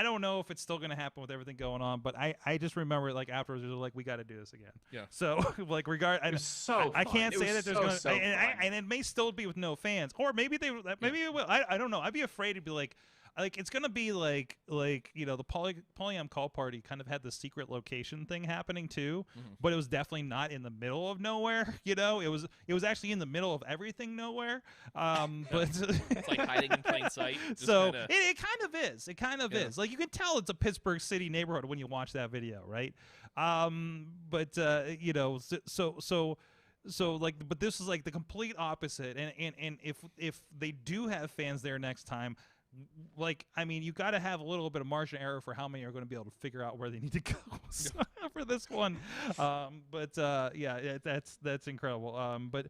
don't know if it's still going to happen with everything going on, but I just remember like afterwards, it was like, we got to do this again. Yeah. So like I can't say that there's going to and it may still be with no fans, or maybe it will. I don't know. I'd be afraid to be like it's gonna be like you know, the Polyam Call Party kind of had the secret location thing happening too, but it was definitely not in the middle of nowhere. You know, it was actually in the middle of everything nowhere. But it's like hiding in plain sight. So it kind of is. It kind of is. Like you can tell it's a Pittsburgh city neighborhood when you watch that video, right? But you know, so like, but this is like the complete opposite. And if they do have fans there next time, like, I mean, you got to have a little bit of margin of error for how many are going to be able to figure out where they need to go for this one. Yeah, that's incredible. But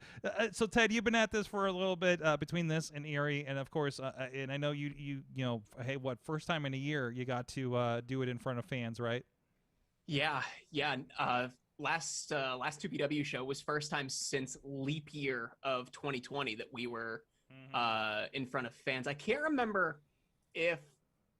so Ted, you've been at this for a little bit between this and Erie, and of course, and I know you know, hey, first time in a year you got to do it in front of fans, right? Yeah. last 2PW show was first time since leap year of 2020 that we were in front of fans. I can't remember if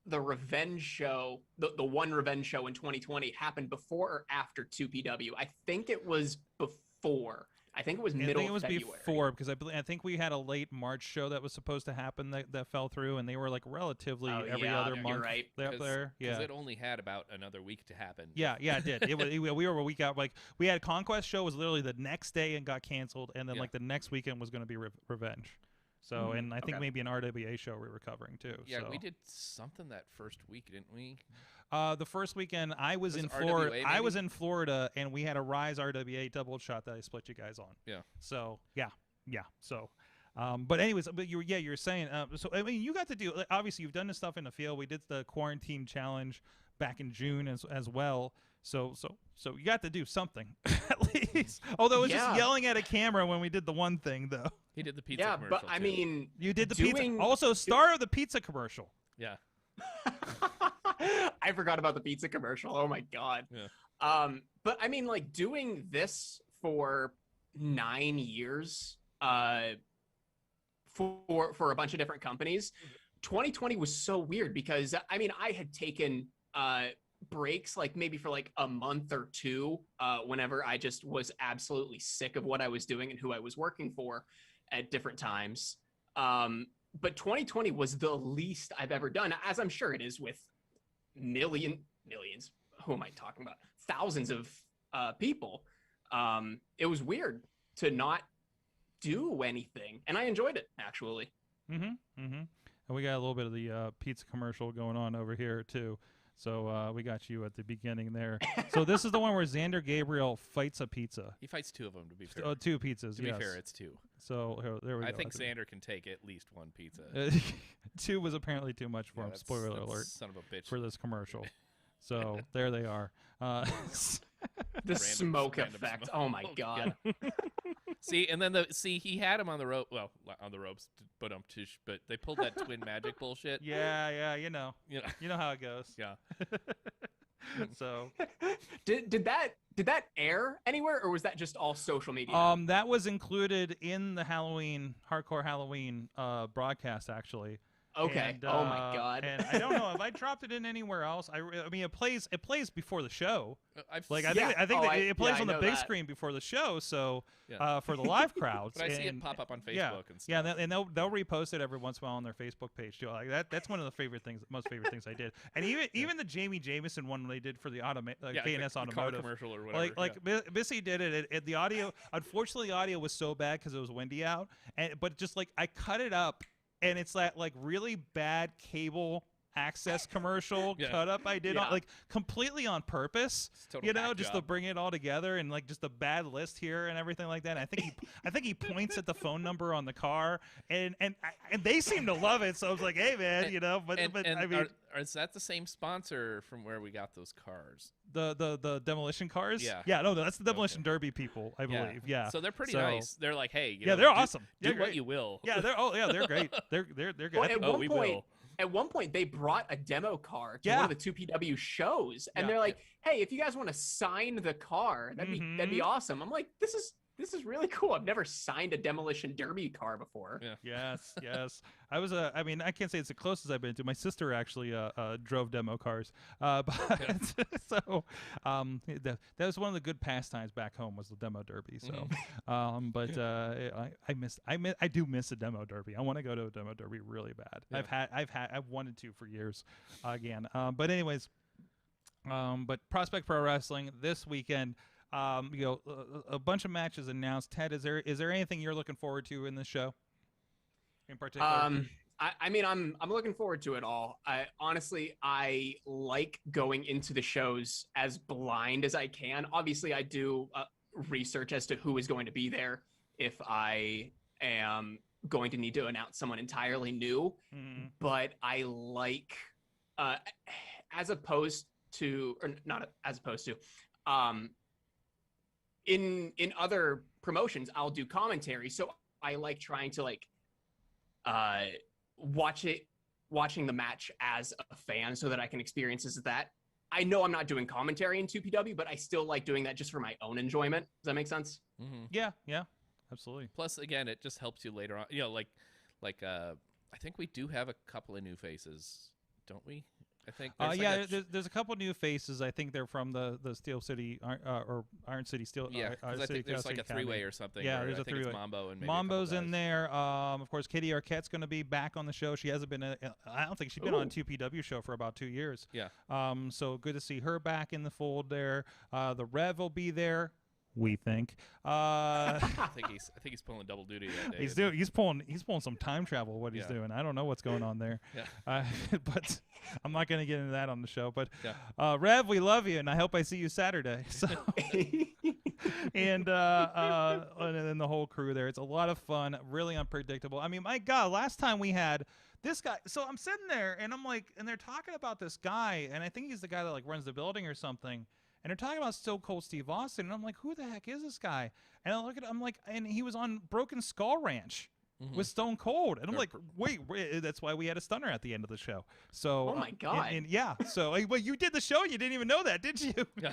the revenge show, the one revenge show in 2020 happened before or after 2PW. I think it was before. I think it was middle of February. Before, because I think we had a late March show that was supposed to happen that fell through, and they were like relatively every other month. You're right. Up there. Yeah, because it only had about another week to happen. Yeah, it did. We were a week out. Like we had Conquest show was literally the next day and got canceled, and then like the next weekend was going to be Revenge. So and I think maybe an RWA show we were covering too. Yeah, so. we did something that first week, didn't we? The first weekend I was in Florida. I was in Florida, and we had a Rise RWA double shot that I split you guys on. Yeah. So yeah. So, but anyways, but you're saying. So I mean, you got to do. Obviously, you've done this stuff in the field. We did the quarantine challenge back in June as well. So you got to do something at least. Although it was just yelling at a camera when we did the one thing, though. He did the pizza commercial. Yeah, but I mean, you did the pizza. Also, star of the pizza commercial. Yeah. I forgot about the pizza commercial. Oh my god. Yeah. But I mean, like doing this for 9 years, for a bunch of different companies. 2020 was so weird because I mean, I had taken breaks like maybe for like a month or two whenever I just was absolutely sick of what I was doing and who I was working for at different times. But 2020 was the least I've ever done, as I'm sure it is with millions, who am I talking about? Thousands of people. It was weird to not do anything, and I enjoyed it, actually. And we got a little bit of the pizza commercial going on over here, too. So we got you at the beginning there. So this is the one where Xander Gabriel fights a pizza. He fights two of them, to be fair. Two pizzas, To be fair, it's two. So there we go. I think Xander can take at least one pizza. Two was apparently too much for him. Spoiler alert. Son of a bitch. For this commercial. So there they are. The smoke effect. Oh my god. See, and then he had him on the rope. Well, on the ropes, but they pulled that twin magic bullshit. Yeah, you know how it goes. Yeah. So did that air anywhere, or was that just all social media? That was included in the Hardcore Halloween broadcast, actually. Okay. And, oh my god. And I don't know if I dropped it in anywhere else. I mean, it plays before the show. I think it plays on the big screen before the show. So for the live crowds. But I see it pop up on Facebook and stuff. Yeah, and they'll repost it every once in a while on their Facebook page too. Like that's one of the most favorite things I did. And even the Jamie Jameson one they did for the KNS Automotive commercial or whatever. Missy did it. The audio, unfortunately, the audio was so bad because it was windy out. But just like I cut it up. And it's that like really bad cable access commercial cut up I did like completely on purpence, just to bring it all together, and like just a bad list here and everything like that. And I think he points at the phone number on the car, and they seem to love it. So I was like, hey man, but I mean, is that the same sponsor from where we got those cars? The demolition cars? Yeah. No, that's the demolition derby people, I believe. Yeah. So they're pretty nice. They're like, hey, they're awesome. Do what you will. Yeah, they're great. They're good. Well, at one point, they brought a demo car to one of the 2PW shows, and they're like, "Hey, if you guys want to sign the car, that'd be awesome." I'm like, "This is really cool. I've never signed a demolition derby car before." Yeah. Yes. I was I mean, I can't say it's the closest I've been to. My sister actually drove demo cars, but so that was one of the good pastimes back home was the demo derby. So, but I do miss a demo derby. I want to go to a demo derby really bad. Yeah. I've wanted to for years, again. But anyways, but Prospect Pro Wrestling this weekend. A bunch of matches announced. Ted, is there anything you're looking forward to in this show in particular? I mean, I'm looking forward to it all. I like going into the shows as blind as I can. Obviously, I do research as to who is going to be there if I am going to need to announce someone entirely new. But I like, as opposed to, or not as opposed to, in other promotions, I'll do commentary. So I like trying to watching the match as a fan so that I can experience that. I know I'm not doing commentary in 2PW, but I still like doing that just for my own enjoyment. Does that make sense? Mm-hmm. Yeah, absolutely. Plus, again, it just helps you later on. You know, like I think we do have a couple of new faces, don't we? I think. There's a couple new faces. I think they're from the Steel City or Iron City Steel. Yeah, because I think there's like a three-way or something. Yeah, or there's I a think three-way. It's Mambo and maybe Mambo's in there. Of course, Kitty Arquette's going to be back on the show. She hasn't been. I don't think she's been on a 2PW show for about 2 years. Yeah. So good to see her back in the fold there. The Rev will be there. We think. I think he's pulling double duty that day. He's pulling some time travel. What he's doing, I don't know what's going on there. But I'm not going to get into that on the show. But Rev, we love you, and I hope I see you Saturday. So, and then the whole crew there. It's a lot of fun. Really unpredictable. I mean, my God, last time we had this guy. So I'm sitting there, and I'm like, and they're talking about this guy, and I think he's the guy that like runs the building or something. And they're talking about Stone Cold Steve Austin, and I'm like, who the heck is this guy? And I look at him, I'm like, and he was on Broken Skull Ranch with Stone Cold. And I'm like, wait, that's why we had a stunner at the end of the show. So, oh my God. And yeah, so, well, you did the show, you didn't even know that, did you? Yeah.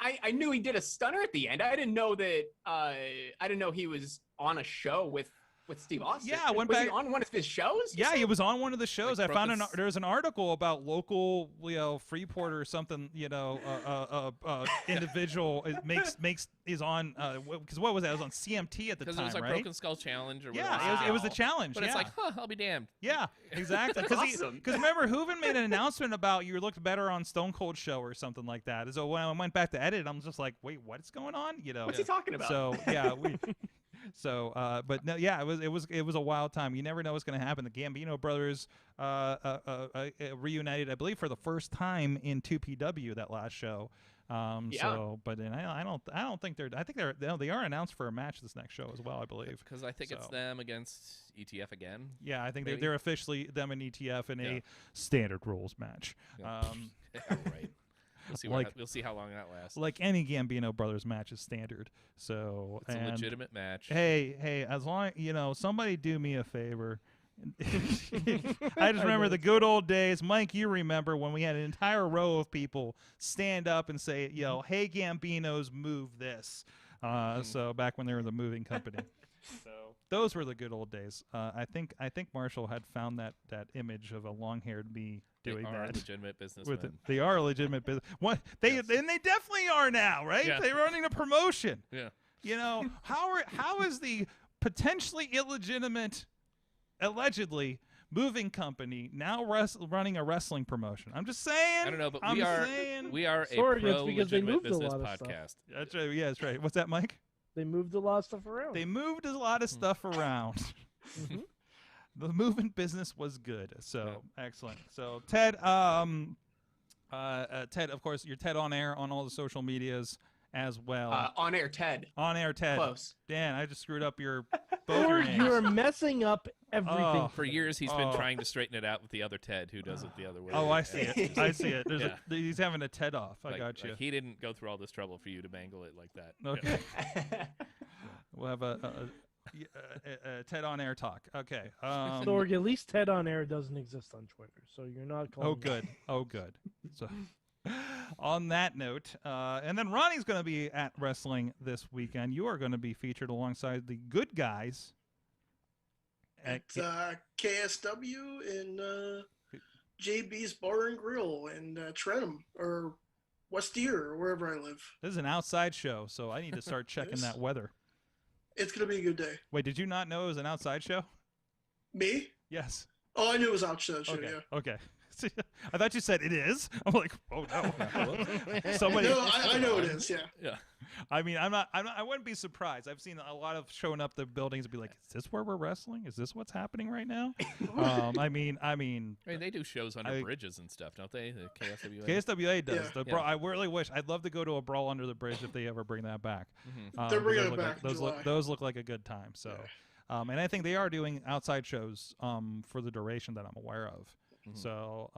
I knew he did a stunner at the end. I didn't know that, I didn't know he was on a show with Steve Austin. Yeah, was he on one of his shows? Yeah, he was on one of the shows. Like I found there's an article about local, Freeport or something. Individual is on because what was that? It was on CMT at the time, because it was like right? Broken Skull Challenge or whatever. Yeah, it was the challenge. But it's like, I'll be damned. Yeah, exactly. Because remember, Hooven made an announcement about you looked better on Stone Cold show or something like that. So when I went back to edit, I'm just like, wait, what's going on? What's he talking about? So yeah, but no, yeah, it was a wild time. You never know what's going to happen. The Gambino brothers reunited, I believe, for the first time in 2PW that last show. So, but then I don't think they are announced for a match this next show as well, I believe. Because I think it's them against ETF again. Yeah, I think they're officially them and ETF in a standard rules match. Yeah. Yeah, right. We'll see how long that lasts. Like any Gambino brothers match is standard. So it's a legitimate match. Hey, as long somebody do me a favor. I just remember the good old days. Mike, you remember when we had an entire row of people stand up and say, hey Gambinos, move this. So back when they were the moving company. So those were the good old days. I think Marshall had found that image of a long-haired me doing that. They are a legitimate businessmen. They are a legitimate business. And they definitely are now, right? Yeah. They're running a promotion. Yeah. How is the potentially illegitimate, allegedly moving company now running a wrestling promotion? I'm just saying. I don't know, but we are a Sorry, pro it's because they legitimate moved a business lot of stuff. podcast. That's right. Yeah, that's right. What's that, Mike? They moved a lot of stuff around. They moved a lot of stuff around. The movement business was good. So excellent. So Ted, Ted, of course, you're Ted on air on all the social medias as well. On air Ted. On air Ted. Close. Dan, I just screwed up both your names. You are messing up everything. Oh. For years, he's been trying to straighten it out with the other Ted, who does it the other way. Oh, I see it. I see it. He's having a Ted off. I got you. Like he didn't go through all this trouble for you to mangle it like that. Okay. We'll have a Ted on air talk. Okay. Sorg, at least Ted on air doesn't exist on Twitter, so you're not calling. Oh, good. Oh, good. So, on that note, and then Ronnie's going to be at wrestling this weekend. You are going to be featured alongside the good guys at KSW in JB's Bar and Grill in Trentham or West Deer or wherever I live. This is an outside show, so I need to start checking that weather. It's going to be a good day. Wait, did you not know it was an outside show? Me? Yes. Oh, I knew it was outside show, okay. yeah. Okay. I thought you said it is. I'm like, oh no. Somebody. No, I know it is. Yeah. Yeah. I mean, I wouldn't be surprised. I've seen a lot of showing up the buildings and be like, is this where we're wrestling? Is this what's happening right now? I mean, they do shows under bridges and stuff, don't they? The KSWA. KSWA does. Yeah. I really wish. I'd love to go to a brawl under the bridge if they ever bring that back. They're bringing it back. Those look like a good time. So, and I think they are doing outside shows for the duration that I'm aware of. So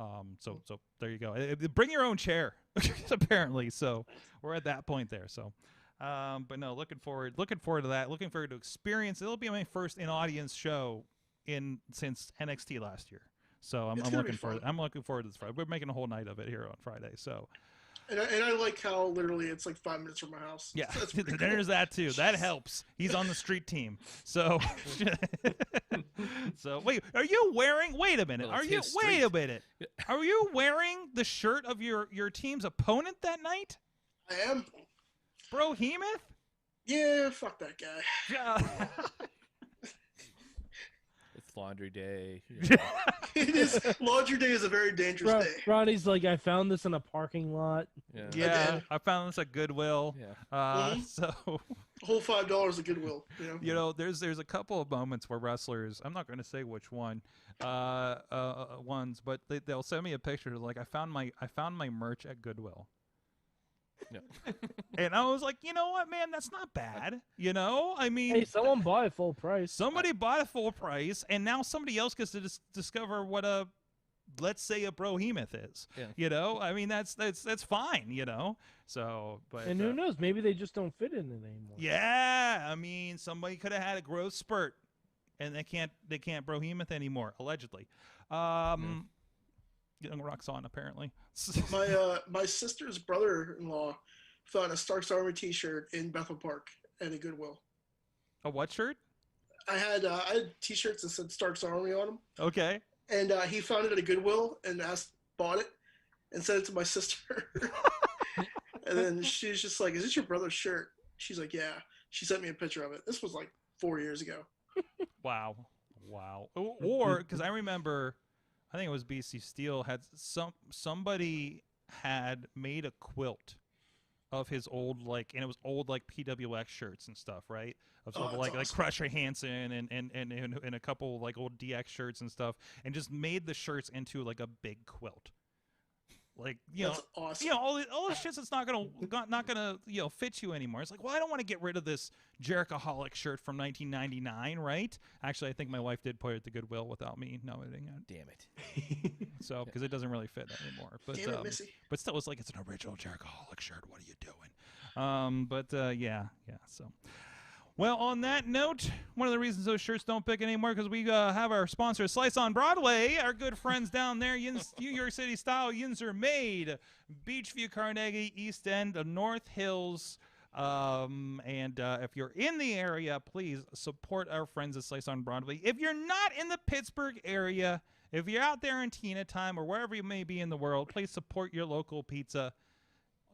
there you go. Bring your own chair, apparently. So we're at that point there. So, but no, looking forward to that. Looking forward to experience. It'll be my first in-audience show since NXT last year. So I'm looking forward. I'm looking forward to this Friday. We're making a whole night of it here on Friday. So. And I like how literally it's like 5 minutes from my house. Yeah, So there's that too. That helps. He's on the street team. So, wait, are you wearing? Wait a minute. Well, Are it's you? his Wait street. a minute. Are you wearing the shirt of your team's opponent that night? I am. Brohemoth? Yeah, fuck that guy. It's laundry day. It is. Laundry day is a very dangerous day. Ronnie's like, I found this in a parking lot. Yeah, I found this at Goodwill. Yeah. So. Whole $5 at Goodwill. You know, there's a couple of moments where wrestlers, I'm not going to say which ones, but they'll send me a picture like I found my merch at Goodwill. No. And I was like, you know what, man, that's not bad. You know, I mean, Hey, someone bought it full price. somebody bought it full price, and now somebody else gets to discover what a, let's say, a Brohemoth is. Yeah. You know, I mean, that's fine. You know, so but And who knows? Maybe they just don't fit in it anymore. yeah, I mean, somebody could have had a growth spurt, and they can't Brohemoth anymore, allegedly. Young Roxanne, apparently. My sister's brother-in-law found a Starks Army T-shirt in Bethel Park at a Goodwill. A what shirt? I had T-shirts that said Starks Army on them, Okay. and he found it at a Goodwill and bought it, and sent it to my sister. And then she's just like, "Is this your brother's shirt?" She's like, "Yeah." She sent me a picture of it. This was like 4 years ago. Wow. Or because I remember, I think it was BC Steel had somebody had made a quilt of his old and it was old PWX shirts and stuff, right? Of sort of like Crusher Hansen and a couple like old DX shirts and stuff, and just made the shirts into like a big quilt. Like That's awesome. all the shit that's not gonna fit you anymore. It's like, well, I don't want to get rid of this Jerichoholic shirt from 1999, right? Actually, I think my wife did put it to Goodwill without me knowing it. Damn it. So because it doesn't really fit anymore. But Damn it, Missy. but still, it's like it's an original Jerichoholic shirt. What are you doing? Yeah. So. Well, on that note, one of the reasons those shirts don't pick anymore because we have our sponsor, Slice on Broadway, our good friends down there, New York City style. Yins are made. Beachview, Carnegie, East End, North Hills. And if you're in the area, please support our friends at Slice on Broadway. If you're not in the Pittsburgh area, if you're out there in Tina time or wherever you may be in the world, please support your local pizza.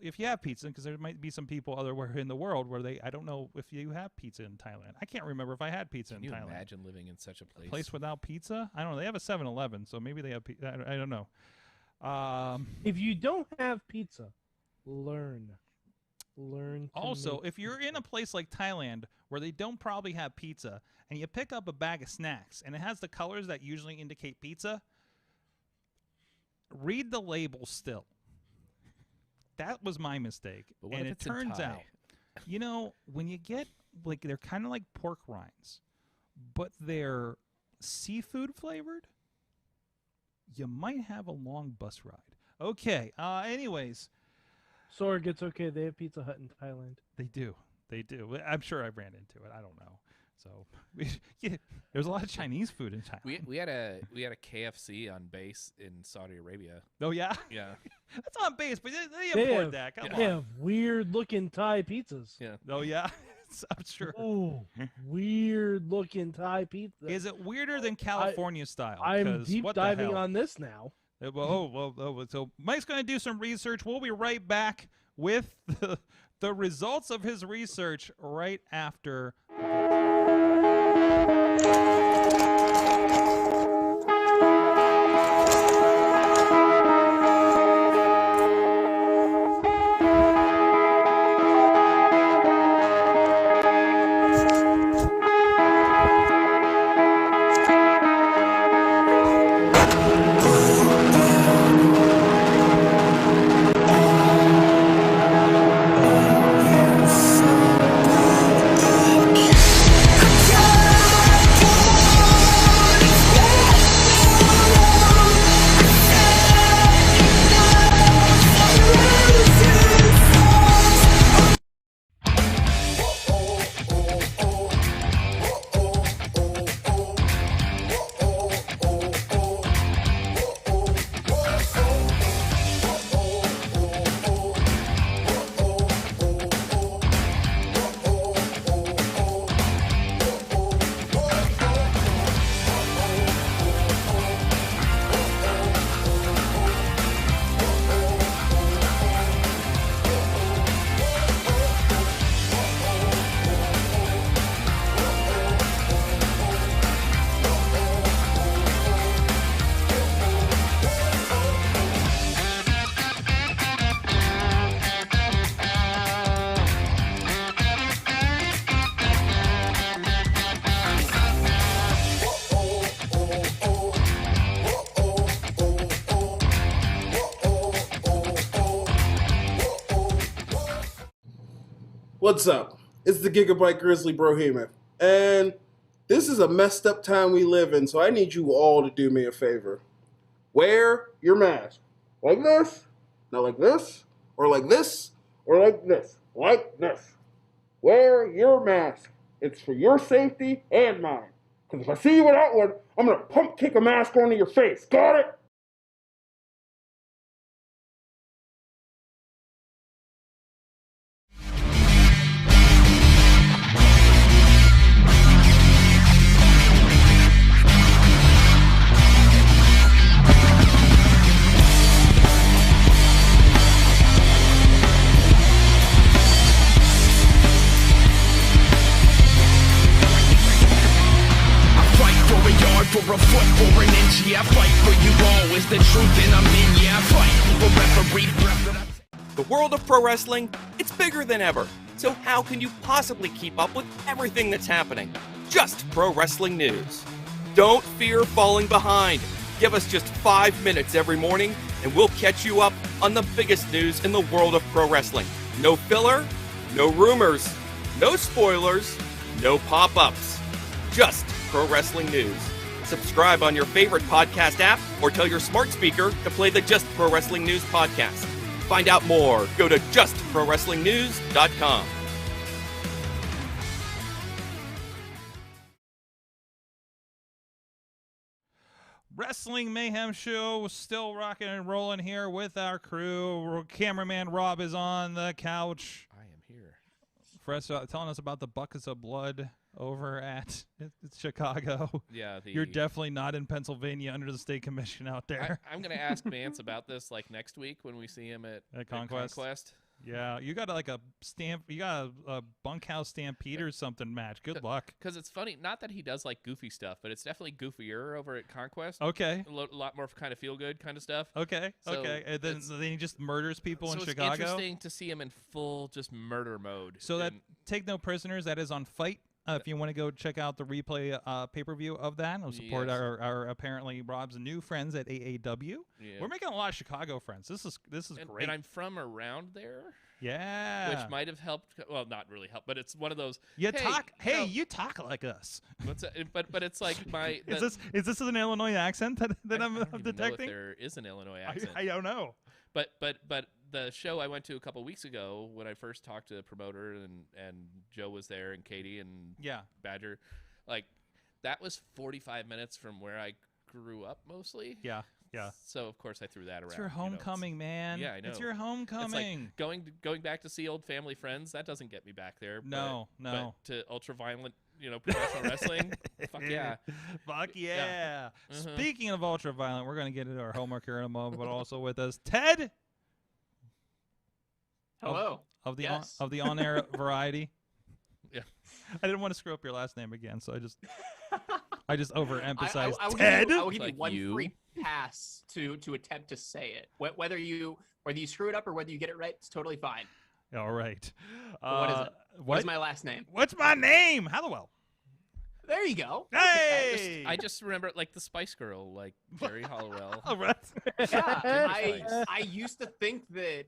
If you have pizza, because there might be some people otherwhere in the world where I don't know if you have pizza in Thailand. I can't remember if I had pizza in Thailand. Can you imagine living in such a place? A place without pizza? I don't know. They have a 7-Eleven, so maybe they have pizza. I don't know. If you don't have pizza, learn. Also, if you're in a place like Thailand where they don't probably have pizza, and you pick up a bag of snacks, and it has the colors that usually indicate pizza, read the label still. That was my mistake. But what and if it it's in turns Thai? out, when you get, they're kind of like pork rinds, but they're seafood flavored, you might have a long bus ride. Okay, anyways. Sorg, it's okay. They have Pizza Hut in Thailand. They do. I'm sure I ran into it. I don't know. So, there's a lot of Chinese food in Thailand. We had a KFC on base in Saudi Arabia. Oh yeah, Yeah. that's on base, but they import that. Come They on. have weird looking Thai pizzas. Yeah. Oh yeah, I'm sure. Ooh, weird looking Thai pizza. Is it weirder than California style? I'm 'Cause deep what the diving hell? on this now. So Mike's going to do some research. We'll be right back with the results of his research right after. What's up? It's the Gigabyte Grizzly Brohema, and this is a messed up time we live in, so I need you all to do me a favor. Wear your mask. Like this, not like this, or like this, or like this, like this. Wear your mask. It's for your safety and mine. Because if I see you without one, I'm going to pump kick a mask onto your face. Got it? For a foot or an inch, yeah, I fight for you all. Is the truth and I'm in, yeah, I fight for referee. The world of pro wrestling, it's bigger than ever. So how can you possibly keep up with everything that's happening? Just pro wrestling news. Don't fear falling behind. Give us just 5 minutes every morning and we'll catch you up on the biggest news in the world of pro wrestling. No filler, no rumors, no spoilers, no pop-ups. Just pro wrestling news. Subscribe on your favorite podcast app or tell your smart speaker to play the Just Pro Wrestling News podcast. Find out more. Go to justprowrestlingnews.com. Wrestling Mayhem Show still rocking and rolling here with our crew. Cameraman Rob is on the couch. I am here. Telling us about the buckets of blood over at Chicago. Yeah, you're definitely not in Pennsylvania under the state commission out there. I'm going to ask Mance about this like next week when we see him at Conquest. Yeah, you got like a bunkhouse stampede or something match. Good luck. Because it's funny, not that he does like goofy stuff, but it's definitely goofier over at Conquest. Okay. A lot more kind of feel good kind of stuff. Okay. Okay. And then he just murders people in Chicago. It's interesting to see him in full just murder mode. So that Take No Prisoners, that is on Fight. If you want to go check out the replay pay-per-view of that, we'll support our apparently Rob's new friends at AEW. Yeah. We're making a lot of Chicago friends. This is great. And I'm from around there. Yeah. Which might have helped. Well, not really helped, but it's one of those. You talk like us. But it's like my. Is this an Illinois accent that I'm detecting? Know if there is an Illinois accent. I don't know. But the show I went to a couple weeks ago when I first talked to the promoter and Joe was there and Katie and Badger, like that was 45 minutes from where I grew up mostly. Yeah. Yeah. So of course I threw that around. It's your homecoming, man. Yeah, I know. It's your homecoming. It's like going back to see old family friends. That doesn't get me back there. No. But to ultra-violent, professional wrestling. Fuck yeah. Fuck yeah. Speaking of ultra-violent, we're gonna get into our homework here in a moment, but also with us, Ted. Hello. Of the on-air variety. Yeah. I didn't want to screw up your last name again, so I just overemphasized I will Ted. I will give you one free pass to attempt to say it. Whether you screw it up or whether you get it right, it's totally fine. All right. What is it? What is my last name? What's my name? Hallowell. There you go. Hey! I just remember like the Spice Girl, like Jerry Hallowell. All right. Yeah, I used to think that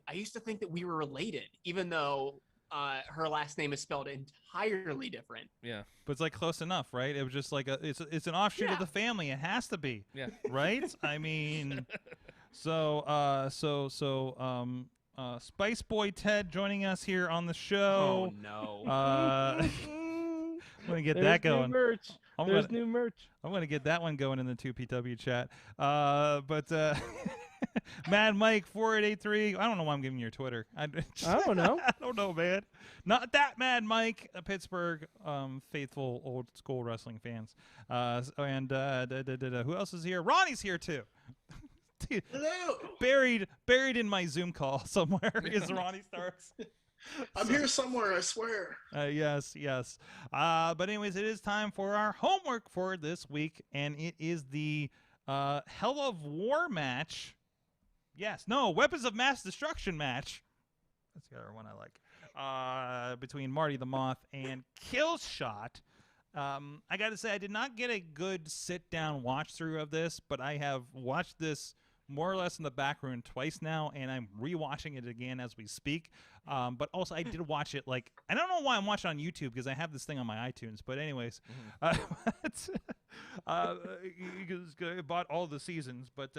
we were related, even though her last name is spelled entirely different. Yeah, but it's like close enough, right? It was just like it's an offshoot of the family. It has to be. Yeah. Right. I mean, so Spice Boy Ted joining us here on the show. Oh no. I'm gonna get that going. New merch. There's new merch. I'm gonna get that one going in the 2PW chat. But Mad Mike 4883. I don't know why I'm giving you your Twitter. I don't know. I don't know, man. Not that Mad Mike. Pittsburgh, faithful old school wrestling fans. And who else is here? Ronnie's here too. Dude, hello. Buried in my Zoom call somewhere is Ronnie Starks. I'm here somewhere, I swear. Yes. But anyways, it is time for our homework for this week, and it is the Hell of War match. Weapons of Mass Destruction match. That's the other one I like. Between Marty the Moth and Killshot. I got to say, I did not get a good sit-down watch-through of this, but I have watched this more or less in the back room twice now, and I'm rewatching it again as we speak. But also, I did watch it, like, I don't know why I'm watching on YouTube, because I have this thing on my iTunes. But anyways, I bought all the seasons. But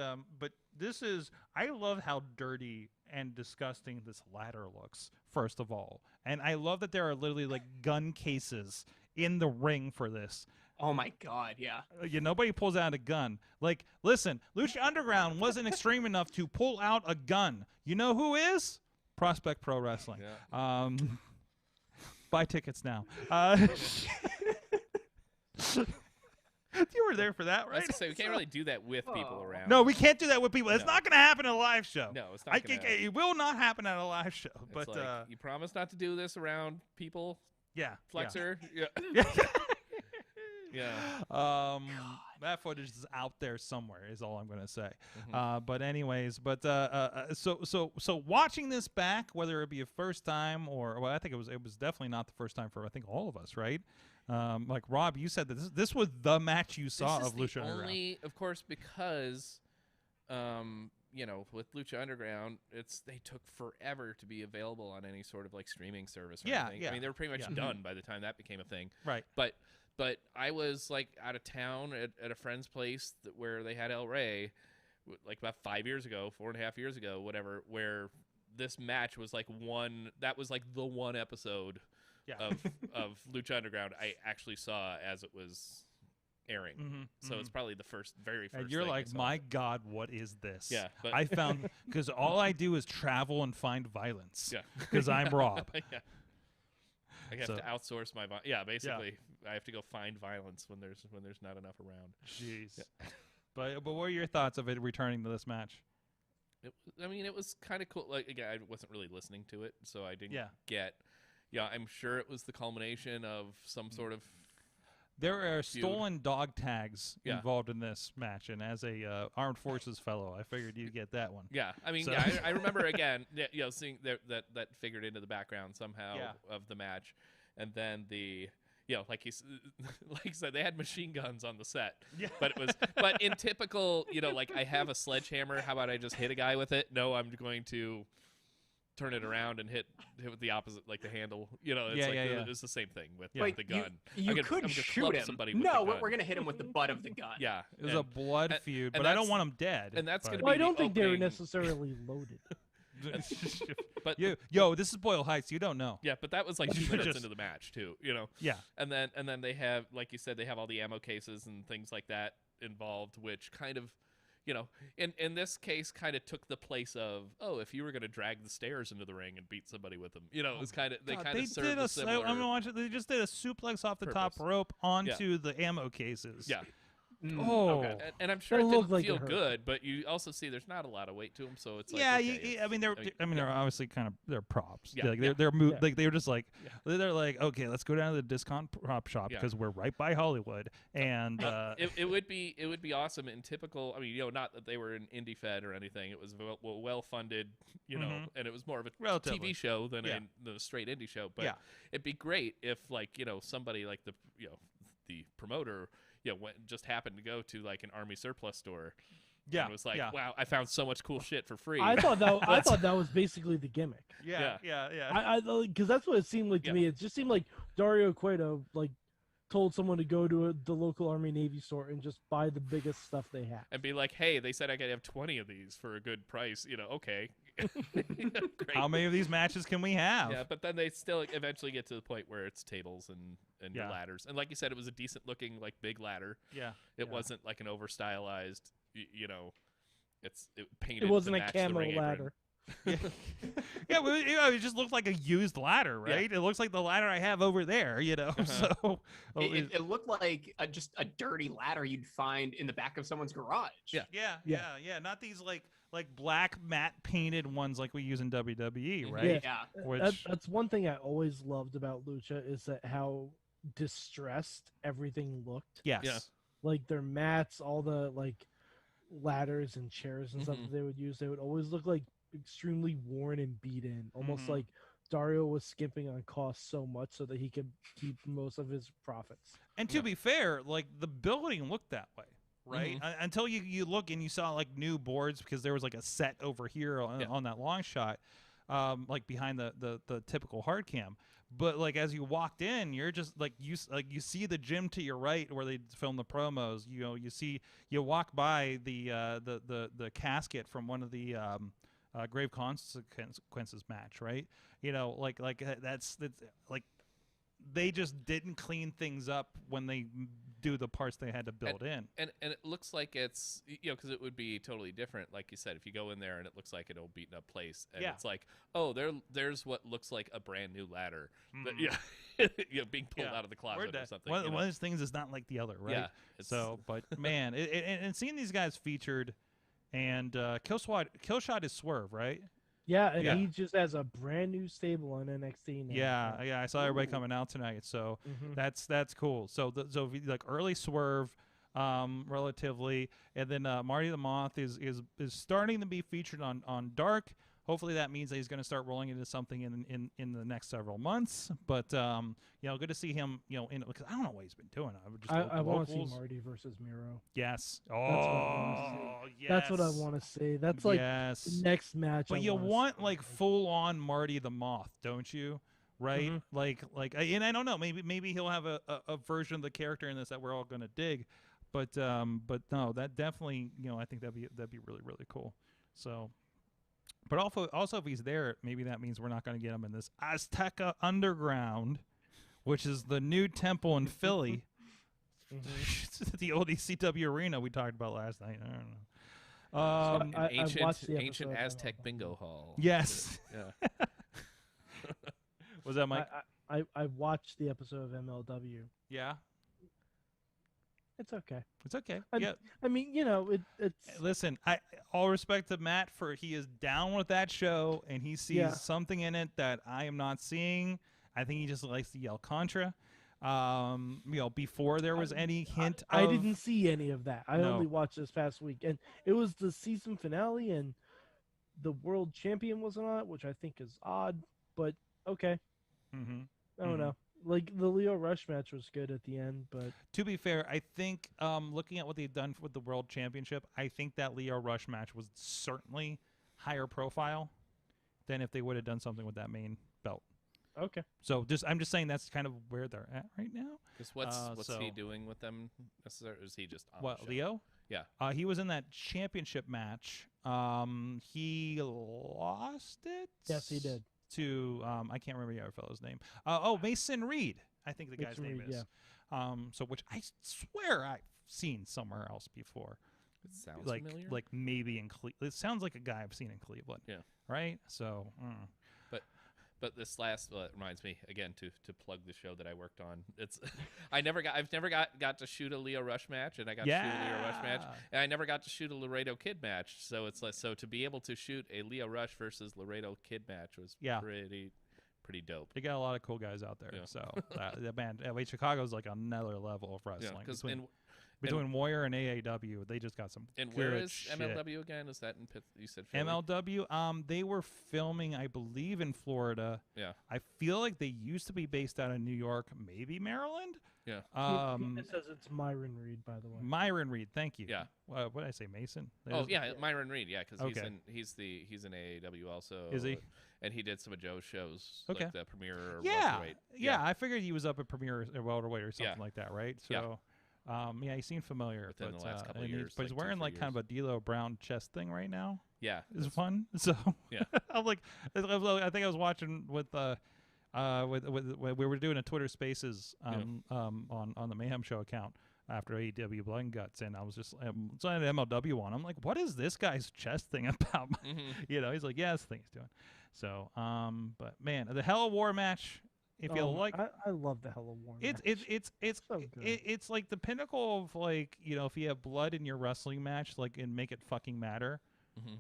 this is, I love how dirty and disgusting this ladder looks, first of all. And I love that there are literally, like, gun cases in the ring for this. Oh my God, yeah. Nobody pulls out a gun. Like, listen, Lucha Underground wasn't extreme enough to pull out a gun. You know who is? Prospect Pro Wrestling. Yeah. Buy tickets now. You were there for that, right? I was gonna say, we can't really do that with people around. No, we can't do that with people. It's not going to happen at a live show. No, it's not gonna happen. It will not happen at a live show. It's But like, you promise not to do this around people? Yeah. Flexor? Yeah. Yeah. That footage is out there somewhere, is all I'm going to say. But anyways, so watching this back, whether it be a first time or, well, I think it was definitely not the first time for, I think, all of us, right? Like Rob, you said that this was the match you saw of Lucha Underground. Only, of course, because with Lucha Underground, they took forever to be available on any sort of like streaming service or anything. I mean, they were pretty much done by the time that became a thing. Right. But I was like out of town at a friend's place where they had El Rey, like about 5 years ago, 4.5 years ago, whatever, where this match was like that was like the one episode of Lucha Underground I actually saw as it was airing. So it's probably the very first. And you're thing like, my God, what is this? Yeah, but I found, because all I do is travel and find violence. Yeah, because I'm Rob. Yeah. I have to outsource my basically. I have to go find violence when there's not enough around. Jeez. Yeah. But what were your thoughts of it returning to this match? It was kind of cool. Like, again, I wasn't really listening to it, so I didn't get. Yeah, I'm sure it was the culmination of some sort of. There are stolen dog tags involved in this match, and as a armed forces fellow, I figured you'd get that one. Yeah, I mean, I remember again, seeing that figured into the background somehow of the match, and then like you said, they had machine guns on the set. Yeah. But in typical, like, I have a sledgehammer. How about I just hit a guy with it? No, I'm going to turn it around and hit with the opposite, like the handle. It's the same thing with the gun. You could shoot him. No, we're going to hit him with the butt of the gun. Yeah. It was a blood feud, but I don't want him dead. And that's going to be I don't think they were necessarily loaded. But this is Boyle Heights. You don't know. Yeah, but that was like 2 minutes into the match too. Yeah. And then they have, like you said, they have all the ammo cases and things like that involved, which kind of, in this case, kind of took the place of, if you were going to drag the stairs into the ring and beat somebody with them, it was kind of they served a similar. I'm gonna watch it. They just did a suplex off the top rope onto the ammo cases. Yeah. Okay. And I'm sure it didn't feel good, but you also see there's not a lot of weight to them, so it's like they're obviously kind of they're props. Yeah, like they were just like they're like, okay, let's go down to the discount prop shop because we're right by Hollywood, and it would be awesome in typical. I mean, not that they were an indie fed or anything. It was well funded, and it was more of a TV show than a straight indie show. But it'd be great if somebody like the promoter. Just happened to go to like an army surplus store. Yeah, and it was like, wow, I found so much cool shit for free. I thought that was basically the gimmick. Yeah. Because that's what it seemed like to me. It just seemed like Dario Cueto told someone to go to the local Army Navy store and just buy the biggest stuff they have and be like, hey, they said I could have 20 of these for a good price. Okay. Great. How many of these matches can we have? Yeah, but then they still eventually get to the point where it's tables and ladders. And like you said, it was a decent looking big ladder. Yeah. It wasn't like an over stylized, it painted. It wasn't to match a camo the ring ladder. It just looked like a used ladder, right? It looks like the ladder I have over there, So it looked like just a dirty ladder you'd find in the back of someone's garage. Yeah. Not these like black matte painted ones like we use in WWE, right? Yeah. That's one thing I always loved about Lucha is that how distressed everything looked. Yes. Yeah. Like their mats, all the ladders and chairs and stuff that they would use, they would always look like extremely worn and beaten, almost like Dario was skimping on costs so much so that he could keep most of his profits. And to be fair, the building looked that way. right? Until you look and you saw like new boards because there was like a set over here on that long shot, like behind the typical hard cam. But like as you walked in, you're just like you see the gym to your right where they film the promos. You know, you walk by the casket from one of the Grave Consequences match, right? You know, like that's like they just didn't clean things up when they do the parts they had to build in. And it looks like it's, because it would be totally different, like you said, if you go in there and it looks like an old beaten up place, and it's like, oh, there's what looks like a brand new ladder, that, being pulled out of the closet or something. One of those things is not like the other, right? Yeah. So, but man, and seeing these guys featured, and Killshot is Swerve, right? Yeah, and he just has a brand new stable on NXT now. Yeah, I saw everybody coming out tonight, so that's cool. So if you like early Swerve, relatively, and then Marty the Moth is starting to be featured on Dark. Hopefully that means that he's going to start rolling into something in the next several months. But good to see him. Because I don't know what he's been doing. I want to see Marty versus Miro. Yes. That's what I want to see. That's like the next match. But you want like full on Marty the Moth, don't you? Right? Like, and I don't know. Maybe he'll have a version of the character in this that we're all going to dig. But no, that definitely I think that'd be really, really cool. So. But also, if he's there, maybe that means we're not going to get him in this Azteca Underground, which is the new temple in Philly. The old ECW arena we talked about last night. I don't know. Ancient Aztec bingo hall. Yes. Yeah. Was that Mike? I watched the episode of MLW. Yeah. It's okay. It's okay. I mean, it's. Listen, all respect to Matt for he is down with that show and he sees something in it that I am not seeing. I think he just likes to yell Contra. Before there was any hint. I didn't see any of that. I only watched this past week, and it was the season finale, and the world champion wasn't on it, which I think is odd, but okay. I don't know. Like the Leo Rush match was good at the end, but to be fair, I think looking at what they've done with the World Championship, I think that Leo Rush match was certainly higher profile than if they would have done something with that main belt. Okay. So I'm just saying that's kind of where they're at right now. Because what's he doing with them? Is he just on the show? Leo? Yeah. He was in that championship match. He lost it. Yes, he did. To I can't remember the other fellow's name. Mason Reed, I think the guy's name is. Yeah. Which I swear I've seen somewhere else before. It sounds familiar. Like maybe in Cleveland. It sounds like a guy I've seen in Cleveland. Yeah. Right. So. But this last it reminds me again to plug the show that I worked on. I've never got to shoot a Leo Rush match, and I got to shoot a Leo Rush match, and I never got to shoot a Laredo Kid match. So it's like to be able to shoot a Leo Rush versus Laredo Kid match was pretty dope. They got a lot of cool guys out there. Yeah. So Chicago's like another level of wrestling. Between Warrior and AAW, they just got some. And good where is shit. MLW again? Is that in you said Philly? MLW? They were filming, I believe, in Florida. Yeah. I feel like they used to be based out of New York, maybe Maryland. Yeah. It says it's Myron Reed, by the way. Myron Reed, thank you. Yeah. What did I say, Mason? Myron Reed. Yeah, because he's in AAW also. Is he? And he did some of Joe's shows, okay. like the Premier or yeah. Welterweight. Yeah, I figured he was up at Premier or Welterweight or something like that, right? So. He seemed familiar within the last couple of years. But he's wearing like kind of a D'Lo Brown chest thing right now. Yeah, it's fun. So yeah, I'm like, I think I was watching with we were doing a Twitter Spaces on the Mayhem Show account after AEW Blood Guts, and I was just it's on an MLW one. I'm like, what is this guy's chest thing about? He's like, yeah, this thing he's doing. So but man, the Hell of War match. If you like, I love the Hell of War. It's so good. It's like the pinnacle of like if you have blood in your wrestling match, like and make it fucking matter,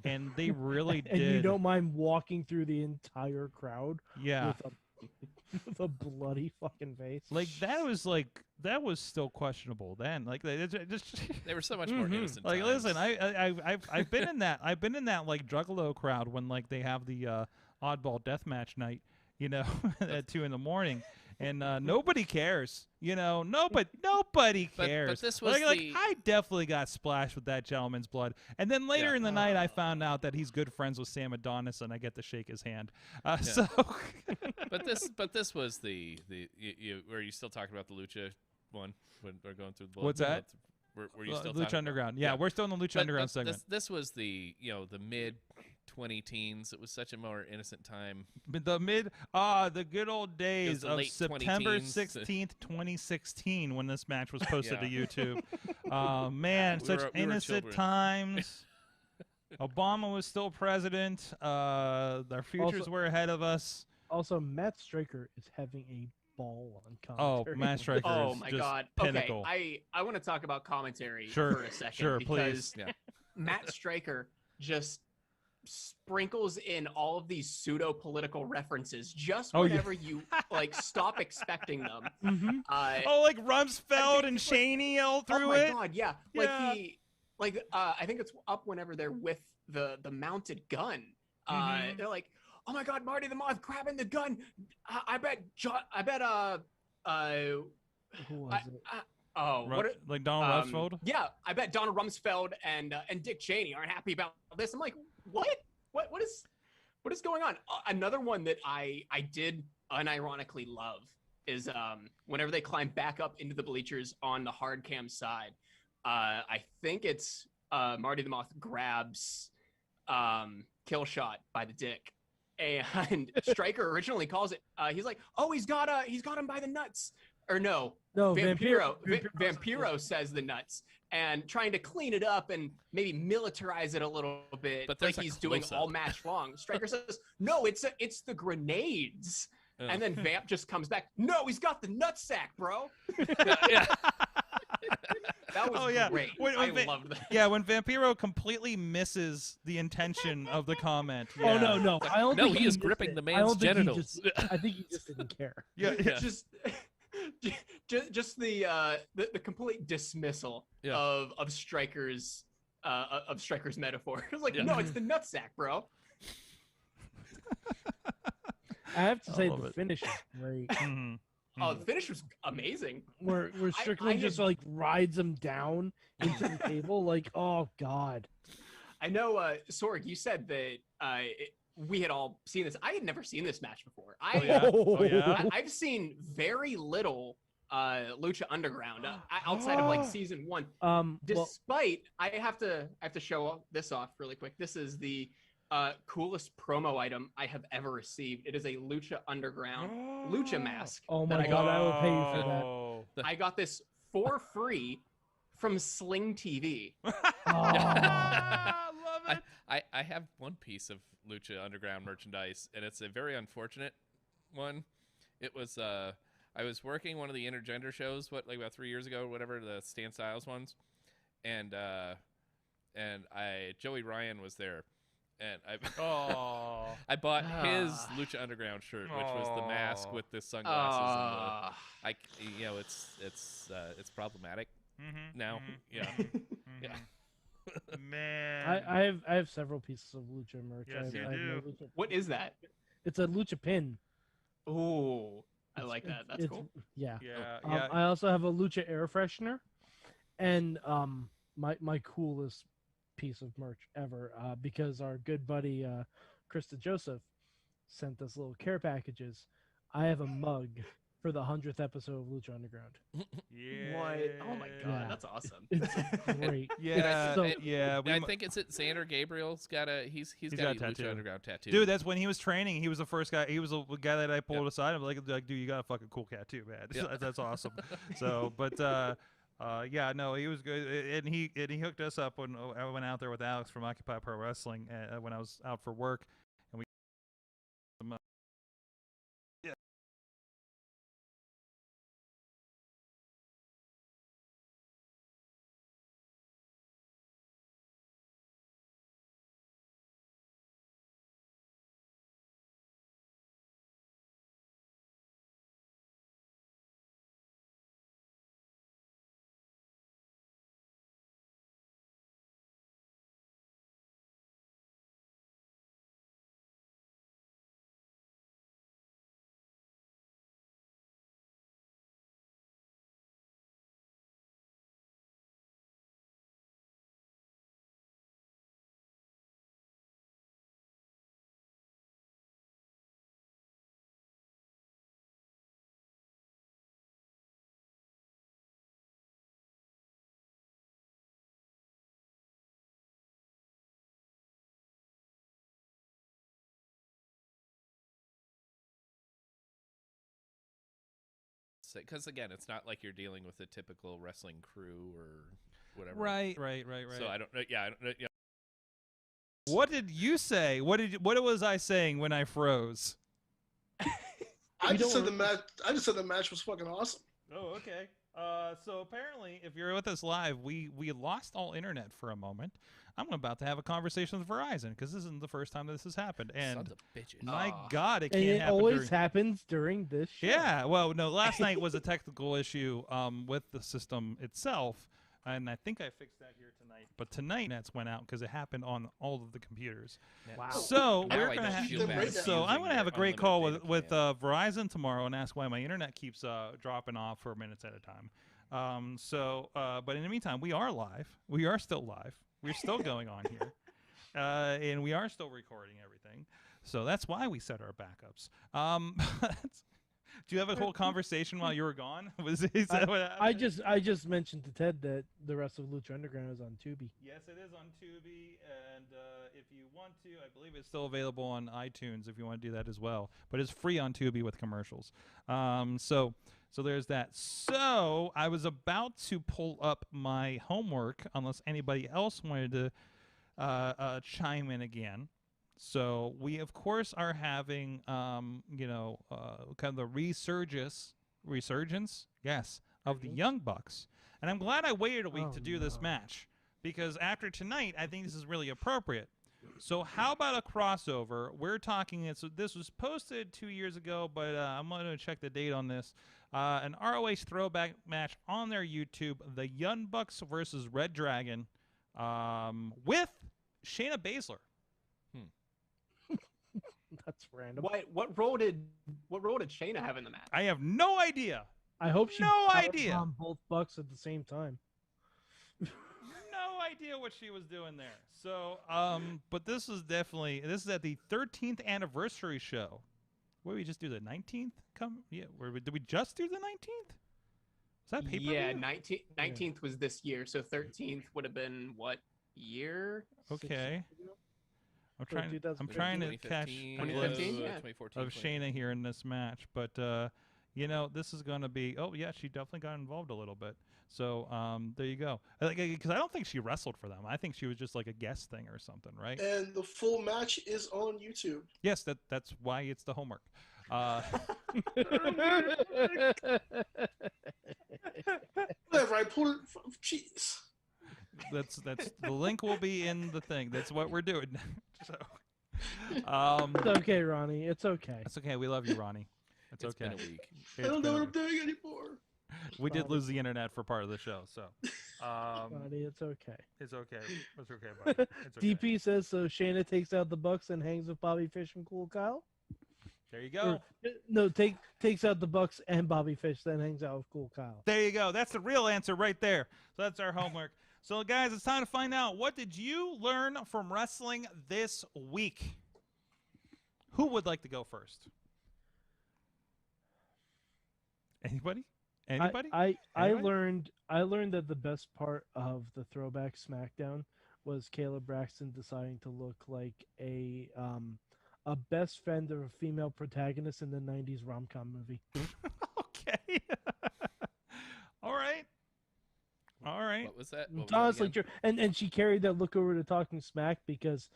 and they really did. And you don't mind walking through the entire crowd, yeah, with a bloody fucking face. Like that was still questionable then. Like they were so much more innocent. Like times. listen, I've been in that. I've been in that like Juggalo crowd when like they have the oddball death match night. At 2 a.m, and nobody cares. You know, nobody cares. But this was I definitely got splashed with that gentleman's blood. And then later in the night, I found out that he's good friends with Sam Adonis, and I get to shake his hand. So, but this was the were you still talking about the Lucha one when we're going through the blood? What's that? Were you still Lucha Underground? Yeah, we're still in the Lucha Underground segment. This was the the mid 20-teens. It was such a more innocent time. But the good old days of September 16th, 2016, when this match was posted to YouTube. Man, such innocent times. Obama was still president. Our futures were ahead of us. Also, Matt Striker is having a ball on Oh, commentary. Matt Striker Oh is my just God. pinnacle. Okay, I want to talk about commentary Sure, for a second. sure, because please. Matt Striker just sprinkles in all of these pseudo-political references just whenever you like stop expecting them. Like Rumsfeld and Shaney all through it. Oh my God, yeah. Like I think it's up whenever they're with the mounted gun. They're like, oh my God, Marty the Moth grabbing the gun. I bet Who was it? Like Donald Rumsfeld? Yeah, I bet Donald Rumsfeld and Dick Cheney aren't happy about this. I'm like, what is going on? Another one that I did unironically love is whenever they climb back up into the bleachers on the hard cam side. I think it's Marty the Moth grabs Killshot by the dick. And Stryker originally calls it. He's like, "Oh, he's got him by the nuts." Or no, Vampiro says the nuts, and trying to clean it up and maybe militarize it a little bit, but like he's doing all match long. Stryker says, "No, it's the grenades." And then Vamp just comes back. "No, he's got the nutsack, bro." Yeah. That was great. I loved that. Yeah, when Vampiro completely misses the intention of the comment. Oh no! I don't think he is gripping the man's genitals. I think he just didn't care. Yeah. Just the complete dismissal of Stryker's metaphor. It's like, no, it's the nutsack, bro. I have to say the finish is great. Oh, the finish was amazing. Where Strickland just like rides him down into the table, like, oh God. I know, Sorg, you said that we had all seen this. I had never seen this match before. I've seen very little Lucha Underground outside of like season 1. Despite, I have to show this off really quick. This is the coolest promo item I have ever received. It is a Lucha Underground Lucha mask. Oh my God, I will pay you for that. I got this for free from Sling TV. Love it. I have one piece of Lucha Underground merchandise, and it's a very unfortunate one. It was I was working one of the intergender shows, about 3 years ago, whatever, the Stan Styles ones, and Joey Ryan was there. And I bought his Lucha Underground shirt, which was the mask with the sunglasses. And it's problematic now. Yeah, yeah. Man, I have several pieces of Lucha merch. Yes, you do. What is that? It's a Lucha pin. Oh, I like that. That's cool. Yeah. Yeah. I also have a Lucha air freshener, and my coolest piece of merch ever, because our good buddy Krista Joseph sent us little care packages. I have a mug for the 100th episode of Lucha Underground. Yeah. What? Oh my God, that's awesome. It's great. I think it's Xander Gabriel's got he's got a Lucha Underground tattoo. Dude, that's when he was training. He was the first guy. He was the guy that I pulled aside. I'm like, dude, you got a fucking cool tattoo, man. That's awesome. So, but he was good, and he hooked us up when I went out there with Alex from Occupy Pro Wrestling when I was out for work, and we say, because again, it's not like you're dealing with a typical wrestling crew or whatever. Right. So I don't know. Yeah, I don't know. Yeah. What did you say? What was I saying when I froze? I just said the match was fucking awesome. Oh, okay. So apparently, if you're with us live, we lost all internet for a moment. I'm about to have a conversation with Verizon because this isn't the first time this has happened. And Sons of bitches. my God, it And can't it happen. always happens during this show. Yeah. Well, no. Last night was a technical issue with the system itself, and I think I fixed that here tonight. But tonight, nets went out because it happened on all of the computers. Wow. So Now we're I gonna don't have. feel bad So I'm using gonna have a your great call unlimited with data Verizon tomorrow and ask why my internet keeps dropping off for minutes at a time. But in the meantime, we are live. We are still live. We're still going on here, and we are still recording everything. So that's why we set our backups. Do you have a whole conversation while you were gone? Is that what happened? I just mentioned to Ted that the rest of Lucha Underground is on Tubi. Yes, it is on Tubi, and if you want to, I believe it's still available on iTunes if you want to do that as well. But it's free on Tubi with commercials. So there's that. So I was about to pull up my homework, unless anybody else wanted to chime in again. So we, of course, are having, kind of the resurgence, yes, of the Young Bucks. And I'm glad I waited a week to do this match, because after tonight, I think this is really appropriate. So how about a crossover? We're talking, this was posted 2 years ago, but I'm going to check the date on this. An ROH throwback match on their YouTube, the Young Bucks versus reDRagon, with Shayna Baszler. That's random. What role did Shayna have in the match? I have no idea. I hope she No idea. on both Bucks at the same time. No idea what she was doing there. So, but this is at the 13th anniversary show. What did we just do? The 19th? Did we just do the 19th? Is that pay-per-view? Yeah, 19th was this year, so 13th would have been what year? Okay. I'm trying to catch 2015, yeah. 2014 of Shayna here in this match, but this is going to be. Oh yeah, she definitely got involved a little bit. So there you go. Because I don't think she wrestled for them. I think she was just like a guest thing or something, right? And the full match is on YouTube. Yes, that's why it's the homework. Whatever, I pulled it from. Jeez. That's the link will be in the thing. That's what we're doing. So, it's okay, Ronnie. It's okay. It's okay. We love you, Ronnie. It's okay. Been a week. I don't know what I'm doing anymore. We did lose the internet for part of the show, so. Ronnie, it's okay. It's okay. It's okay, buddy. It's okay. DP says so. Shayna takes out the Bucks and hangs with Bobby Fish and Cool Kyle. There you go. No, takes out the Bucks and Bobby Fish, then hangs out with Cool Kyle. There you go. That's the real answer right there. So that's our homework. So, guys, it's time to find out, what did you learn from wrestling this week? Who would like to go first? Anybody? Anybody? I learned that the best part of the throwback SmackDown was Caleb Braxton deciding to look like a best friend of a female protagonist in the 90s rom-com movie. Okay. All right. What was that? It's honestly true. And she carried that look over to Talking Smack because,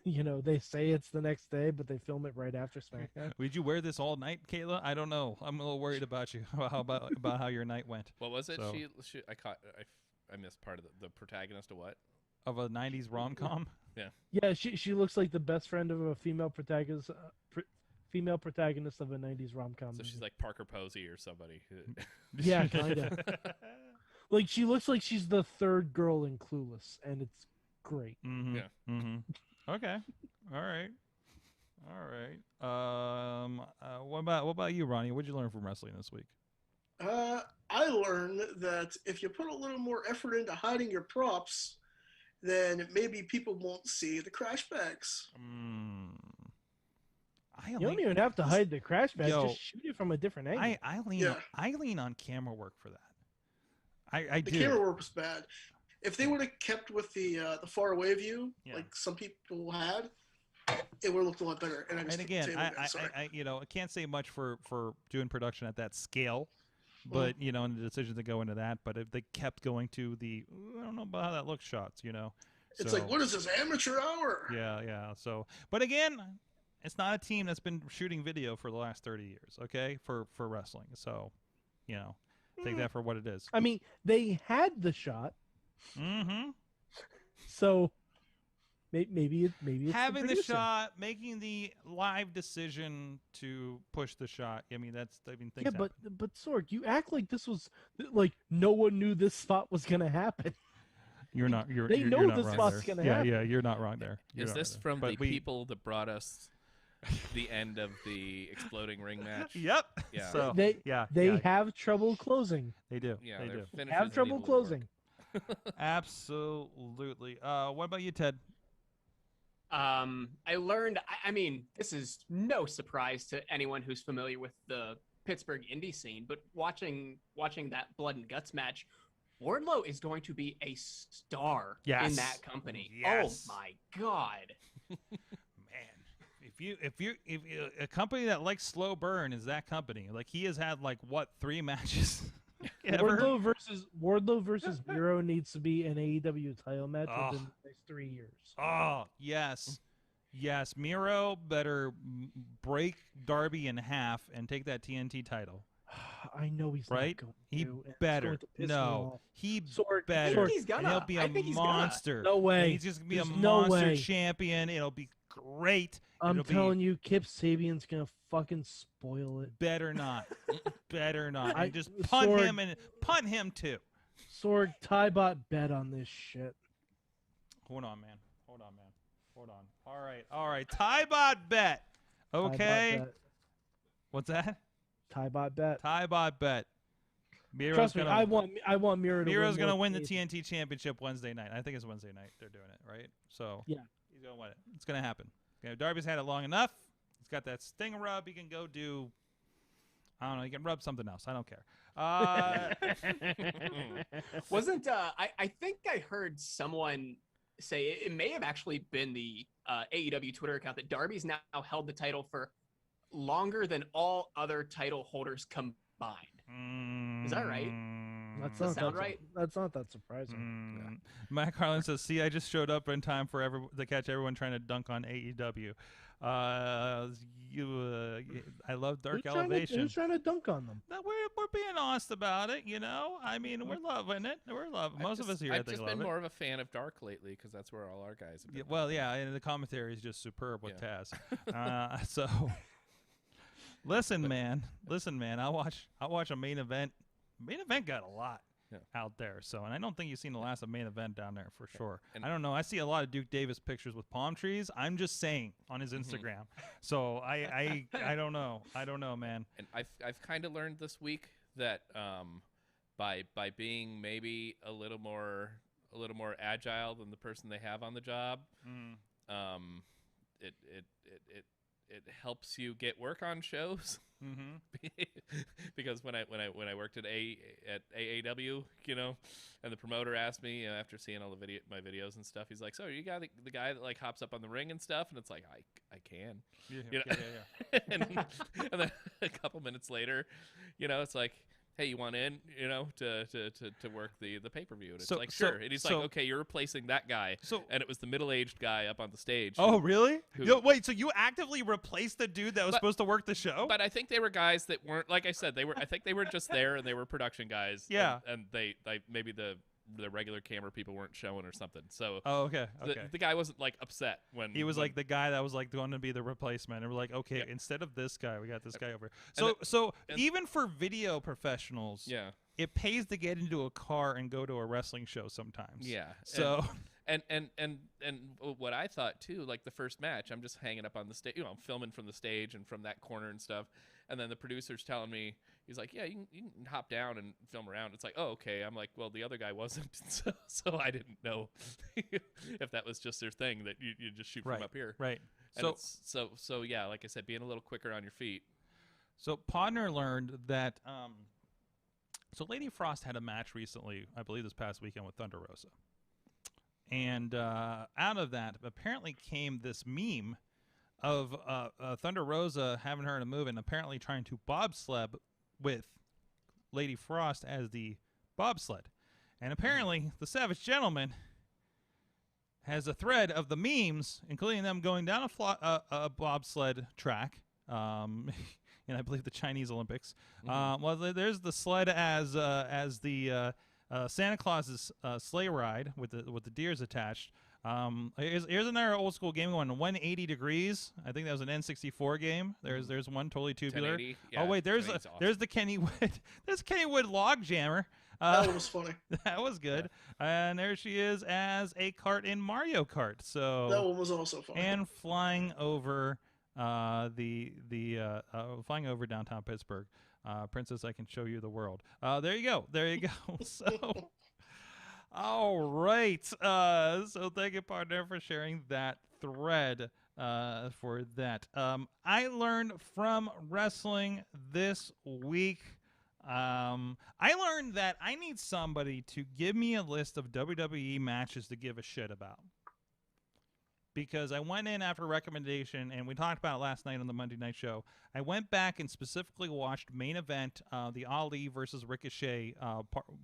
they say it's the next day, but they film it right after SmackDown. Did you wear this all night, Kayla? I don't know. I'm a little worried about you. about how your night went. What was it? So, I missed part of the protagonist of what? Of a 90s rom-com? Yeah. Yeah, she looks like the best friend of a female protagonist. Female protagonist of a 90s rom-com. So she's like Parker Posey or somebody. Yeah, kind of. Like, she looks like she's the third girl in Clueless, and it's great. Mm-hmm. Yeah. Mm-hmm. Okay. All right. What about you, Ronnie? What did you learn from wrestling this week? I learned that if you put a little more effort into hiding your props, then maybe people won't see the crash bags. You don't even have to hide the crash bags. Just shoot it from a different angle. I lean on camera work for that. I the do. camera work was bad. If they would have kept with the far away view, like some people had, it would have looked a lot better. And again, I can't say much for doing production at that scale, but you know, and the decision to go into that. But if they kept going to the, I don't know about how that looks shots, you know. It's So, like, what is this, amateur hour? Yeah. So, but again, it's not a team that's been shooting video for the last 30 years, okay, for wrestling. So, you know, take that for what it is. I mean, they had the shot. Mm-hmm. So maybe it's having the producer. shot, making the live decision to push the shot. I mean, things Yeah, happen. but Sorg, you act like this was like no one knew this spot was gonna happen. They know the wrong spot's there. gonna happen. Yeah, you're not wrong there. Is this from the people that brought us the end of the exploding ring match? Yep. Yeah. So They yeah. have trouble closing. They do. Yeah, they their do. finishes Have need trouble a little work. closing. Absolutely. What about you, Ted? I learned. I mean, this is no surprise to anyone who's familiar with the Pittsburgh indie scene, but watching that Blood and Guts match, Wardlow is going to be a star in that company. Yes. Oh my god. Man, if a company that likes slow burn is that company. Like, he has had like what 3 matches ever? Wardlow versus Miro needs to be an AEW title match within the next 3 years. Oh, yes. Yes, Miro better break Darby in half and take that TNT title. I know he's right. not going He to, and it's better. going to piss me No, off. he Sorg, better. he's gonna. And he'll be I a think he's monster. No way. And he's just gonna be There's a no monster way. champion. It'll be great. I'm It'll telling you, Kip Sabian's gonna fucking spoil it. Better not. Better not. I- And just punt Sorg- him and punt him too. Sorg, Tybot bet on this shit. Hold on, man. Hold on. All right. Tybot bet. Okay. Tybot bet. What's that? Tybot bet. Tybot bet. Miro's Trust me, gonna, I want Miro to Miro's win. gonna more win the than TNT Championship Wednesday night. I think it's Wednesday night they're doing it, right? So Yeah. he's gonna win it. It's gonna happen. Okay, Darby's had it long enough. He's got that sting rub. He can go do. I don't know. He can rub something else. I don't care. Wasn't I think I heard someone say it may have actually been the AEW Twitter account that Darby's now held the title for longer than all other title holders combined. Is that right? That's Does not that sound that, right? That's not that surprising. Matt Carlin says, "See, I just showed up in time for to catch everyone trying to dunk on AEW." I love Dark Elevation. Who's trying to dunk on them? No, we're being honest about it, you know. I mean, we're loving it. Most of us here, I I've think, just love been it. more of a fan of Dark lately because that's where all our guys have been. Yeah, well, yeah, and the commentary is just superb with Taz. So, listen, man. I watch a main event. Main event got a lot out there. So, and I don't think you've seen the last of main event down there for sure. And I don't know. I see a lot of Duke Davis pictures with palm trees. I'm just saying on his Instagram. So I don't know. I don't know, man. And I've kind of learned this week that by being maybe a little more agile than the person they have on the job, it helps you get work on shows. Because when I worked at AAW, you know, and the promoter asked me, after seeing all my videos and stuff, he's like, "So you got the guy that like hops up on the ring and stuff?" And it's like, I can, you know? and then a couple minutes later, you know, it's like, "Hey, you want in, you know, to work the pay-per-view?" And it's like, "Sure." And he's like, "Okay, you're replacing that guy." And it was the middle-aged guy up on the stage. Oh, really? Wait, so you actively replaced the dude that was supposed to work the show? But I think they were guys that weren't, like I said, I think they were just there and they were production guys. Yeah. And they maybe the regular camera people weren't showing or something. So okay. The guy wasn't like upset when he was like the guy that was like going to be the replacement, and we're like, okay, instead of this guy, we got this guy over. So even for video professionals, it pays to get into a car and go to a wrestling show sometimes. Yeah. So and what I thought too, like the first match, I'm just hanging up on the stage, you know, I'm filming from the stage and from that corner and stuff. And then the producer's telling me, he's like, "Yeah, you can hop down and film around." It's like, "Oh, okay." I'm like, "Well, the other guy wasn't," so I didn't know if that was just their thing that you just shoot from up here. Right. And so yeah, like I said, being a little quicker on your feet. So Podner learned that. So Lady Frost had a match recently, I believe this past weekend, with Thunder Rosa. And out of that, apparently came this meme of Thunder Rosa having her in a move and apparently trying to bobsled with Lady Frost as the bobsled. And apparently, the Savage Gentleman has a thread of the memes, including them going down a bobsled track, and I believe the Chinese Olympics. Well, there's the sled as the Santa Claus's sleigh ride with the deers attached. Here's another old school game going 180 degrees. I think that was an N64 game. There's one totally tubular. Yeah, oh wait, there's the Kennywood. There's Kennywood log jammer. That was funny. That was good. And there she is as a cart in Mario Kart. So That one was also funny. And flying over flying over downtown Pittsburgh. Princess, I can show you the world. There you go. So all right. So thank you, partner, for sharing that thread for that. I learned from wrestling this week. I learned that I need somebody to give me a list of WWE matches to give a shit about. Because I went in after a recommendation, and we talked about it last night on the Monday Night Show. I went back and specifically watched Main Event, the Ali versus Ricochet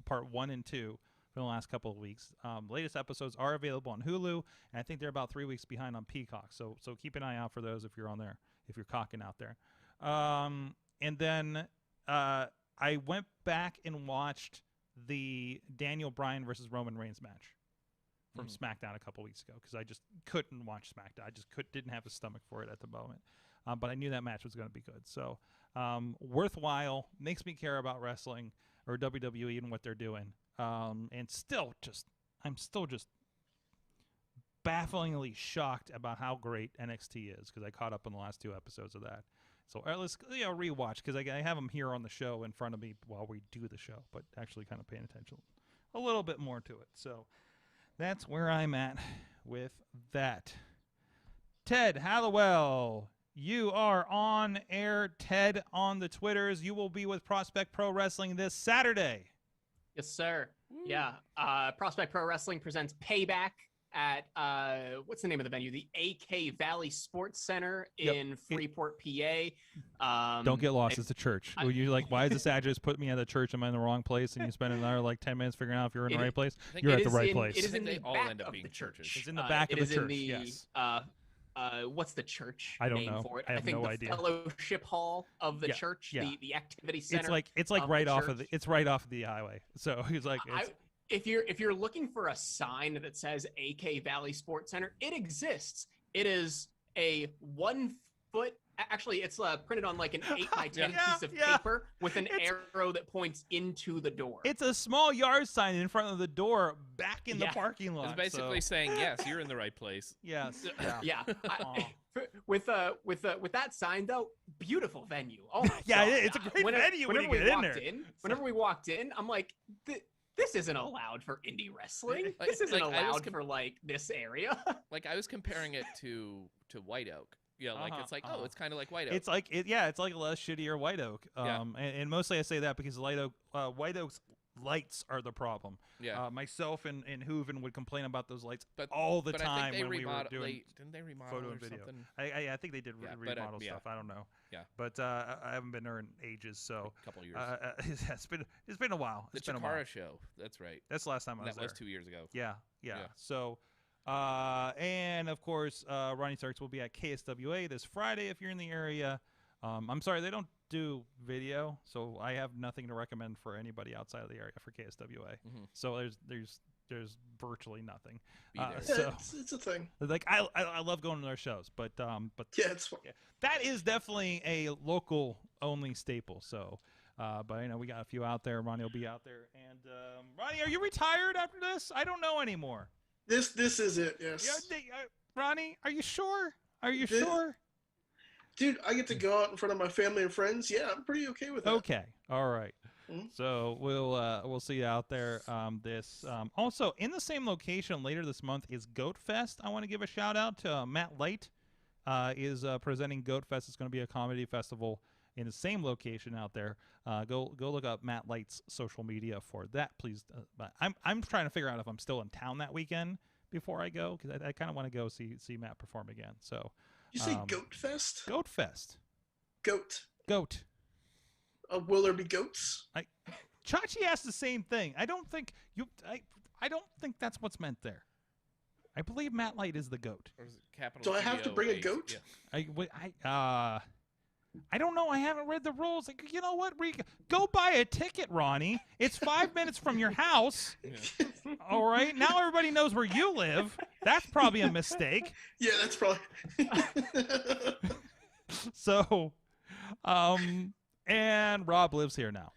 part 1 and 2 for the last couple of weeks. Latest episodes are available on Hulu, and I think they're about 3 weeks behind on Peacock. So keep an eye out for those if you're on there, if you're cocking out there. And then I went back and watched the Daniel Bryan versus Roman Reigns match from SmackDown a couple weeks ago because I just couldn't watch SmackDown. I just didn't have the stomach for it at the moment. But I knew that match was going to be good. So worthwhile, makes me care about wrestling or WWE and what they're doing. And I'm still just bafflingly shocked about how great NXT is because I caught up on the last 2 episodes of that. So let's rewatch because I have them here on the show in front of me while we do the show, but actually kind of paying attention a little bit more to it. So that's where I'm at with that. Ted Hallowell, you are on air. Ted on the Twitters. You will be with Prospect Pro Wrestling this Saturday. Yes, sir. Woo. Yeah. Prospect Pro Wrestling presents Payback at what's the name of the venue? The AK Valley Sports Center in Freeport, PA. Don't get lost. It's a church. You like, why is this address put me at a church? Am I in the wrong place? And you spend another 10 minutes figuring out if you're in the right place. You're at the right place. It is in the all back end up of being the church. It's in the back of the church. Yes. What's the church I don't name know. for it? I have think no the idea. Fellowship Hall of the church, the activity center. It's like right off of the highway. So he's like, if you're looking for a sign that says AK Valley Sports Center, it exists. It is a 1 foot. Actually, it's printed on like an 8x10 piece of paper with an arrow that points into the door. It's a small yard sign in front of the door, back in the parking lot. It's basically saying, yes, you're in the right place. Yes. Yeah. With that sign though, beautiful venue. Oh my God. God. It's a great venue when you get in there. Whenever we walked in, I'm like, this isn't allowed for indie wrestling. This isn't allowed for like this area. Like I was comparing it to White Oak. Yeah, like it's like it's kind of like White Oak. It's like it's like a less shittier White Oak. And mostly I say that because White Oak's lights are the problem. Yeah. Myself and Hooven would complain about those lights all the time when we were doing didn't they remodel photo and video. I think they did remodel stuff. I don't know. Yeah. But I haven't been there in ages, so a couple years. It's been a while. The Chikara show. That's right. That's the last time I was there. That was 2 years ago. Yeah. So. And of course, Ronnie Starks will be at KSWA this Friday if you're in the area. I'm sorry, they don't do video, so I have nothing to recommend for anybody outside of the area for KSWA. So there's virtually nothing. So it's a thing. Like I love going to their shows, but yeah, it's fun. That is definitely a local only staple. So. But we got a few out there. Ronnie will be out there. And Ronnie, are you retired after this? I don't know anymore. This is it. Yes. Yeah, Ronnie, are you sure? Are you sure? Dude, I get to go out in front of my family and friends. Yeah, I'm pretty okay with that. Okay. All right. So we'll see you out there. Also in the same location later this month is Goat Fest. I want to give a shout out to Matt Light. Is presenting Goat Fest. It's going to be a comedy festival in the same location out there. Go look up Matt Light's social media for that, please. I'm trying to figure out if I'm still in town that weekend before I go because I kind of want to go see Matt perform again. So you say Goat Fest? Goat Fest. Goat. Will there be goats? Chachi asked the same thing. I don't think that's what's meant there. I believe Matt Light is the goat. Or is it capital Do I have to bring a goat? Yeah. I don't know. I haven't read the rules. Like, you know what? Go buy a ticket, Ronnie. It's 5 minutes from your house. Yeah. All right. Now everybody knows where you live. That's probably a mistake. Yeah, that's probably. So, and Rob lives here now.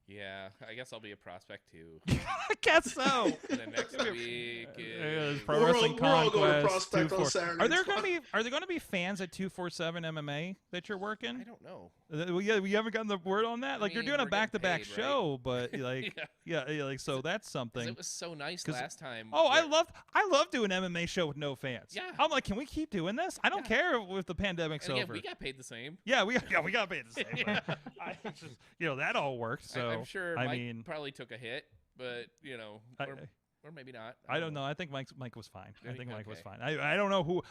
Yeah, I guess I'll be a prospect too. I guess so. And then next week is is Pro Wrestling we're all going to Conquest Prospect on 24 Saturday. Are there going to be fans at 247 MMA that you're working? I don't know. We haven't gotten the word on that. Like, you're doing a we're getting back-to-back paid, right? show, but like, yeah, like, so that's 'Cause something. it was so nice last time. Oh, I where- love doing an MMA show with no fans. Yeah. I'm like, can we keep doing this? I don't care if the pandemic's and again, over. we got paid the same. Yeah, we got paid the same. But it's just, that all worked. So I'm sure I Mike mean, probably took a hit, but or maybe not. I don't know. I think Mike was fine. I Really? think Mike was Okay. fine. I don't know who.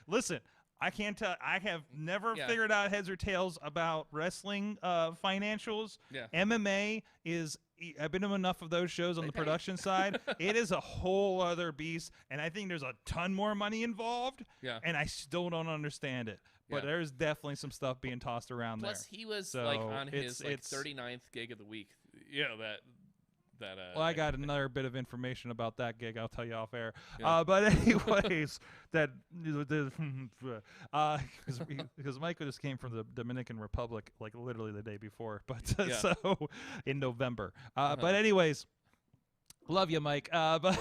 Listen. I can't tell. I have never figured out heads or tails about wrestling financials. Yeah. MMA is. I've been to enough of those shows on the production side. It is a whole other beast, and I think there's a ton more money involved. Yeah. And I still don't understand it. But Yeah. there's definitely some stuff being tossed around Plus, there. he was So like on his it's 39th gig of the week. Yeah, that. Well, I got another bit of information about that gig. I'll tell you off air. Yeah. But anyways, because Mike just came from the Dominican Republic, like literally the day before, but so in November. But anyways, love you, Mike. But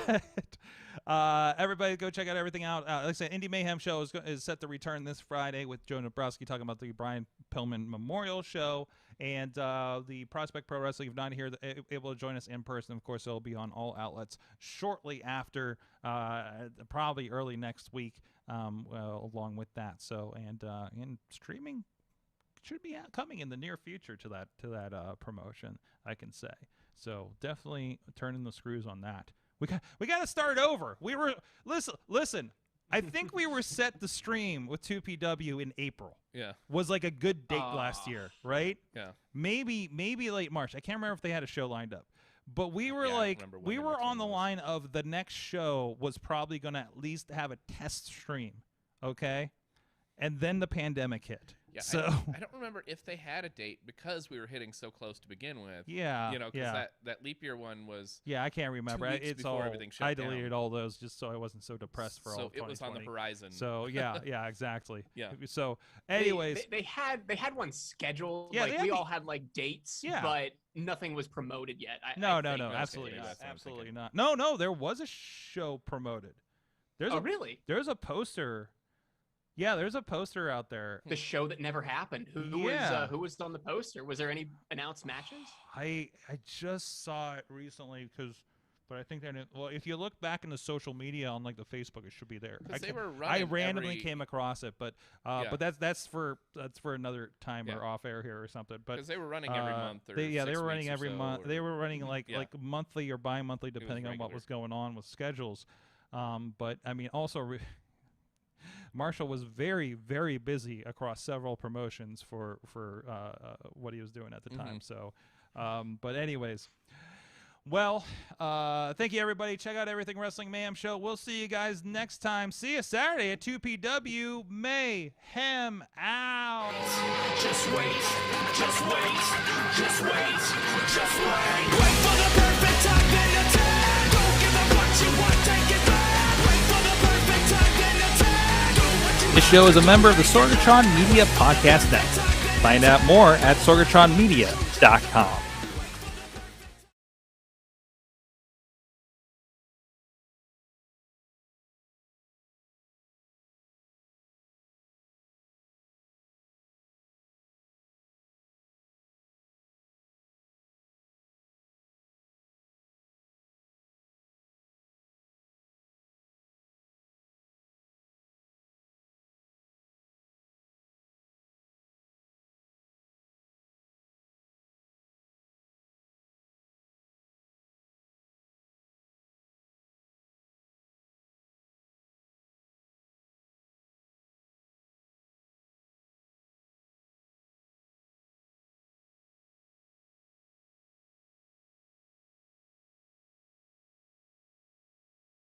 everybody, go check out everything out. Like I said, Indie Mayhem show is set to return this Friday with Joe Nabrowski talking about the Brian Pillman Memorial Show. And the Prospect Pro Wrestling, if not here, able to join us in person, of course, it'll be on all outlets shortly after, probably early next week, along with that. So, and streaming should be coming in the near future to that promotion, I can say. So definitely turning the screws on that. We got to start over. We were listen. I think we were set to stream with 2PW in April. Yeah. Was like a good date last year, right? Yeah. Maybe late March. I can't remember if they had a show lined up. But we were we were on the line of the next show was probably going to at least have a test stream, okay? And then the pandemic hit. Yeah, so I don't remember if they had a date because we were hitting so close to begin with. Yeah, because that leap year one was. Yeah, I can't remember. 2 weeks It's before all. everything shut I deleted down. all those just so I wasn't so depressed for all of 2020. So it was on the horizon. So yeah, exactly. Yeah. So, anyways, they had one scheduled. Yeah, like we all had like dates. Yeah. But nothing was promoted yet. No, I think. absolutely Okay, not. that's what I'm Absolutely thinking. not. No, there was a show promoted. Really? There's a poster. Yeah, there's a poster out there. The show that never happened. Who was on the poster? Was there any announced matches? I just saw it recently but I think if you look back in the social media on like the Facebook, it should be there. They were I running randomly came across it, but that's for another time or off air here or something. But because they were running every month. Or they were running weeks or every so, month. They were running like monthly or bi-monthly, was depending on what regular. was going on with schedules. But I mean, also. Marshall was very, very busy across several promotions for what he was doing at the time. So, but anyways, well, thank you everybody. Check out Everything Wrestling Mayhem Show. We'll see you guys next time. See you Saturday at 2PW. Mayhem out. Just wait, just wait, just wait, just wait. Wait for the perfect time, then attack. Don't give up what you want, take it back. Wait for the perfect time, then attack. This show is a member of the Sorgatron Media Podcast Network. Find out more at sorgatronmedia.com.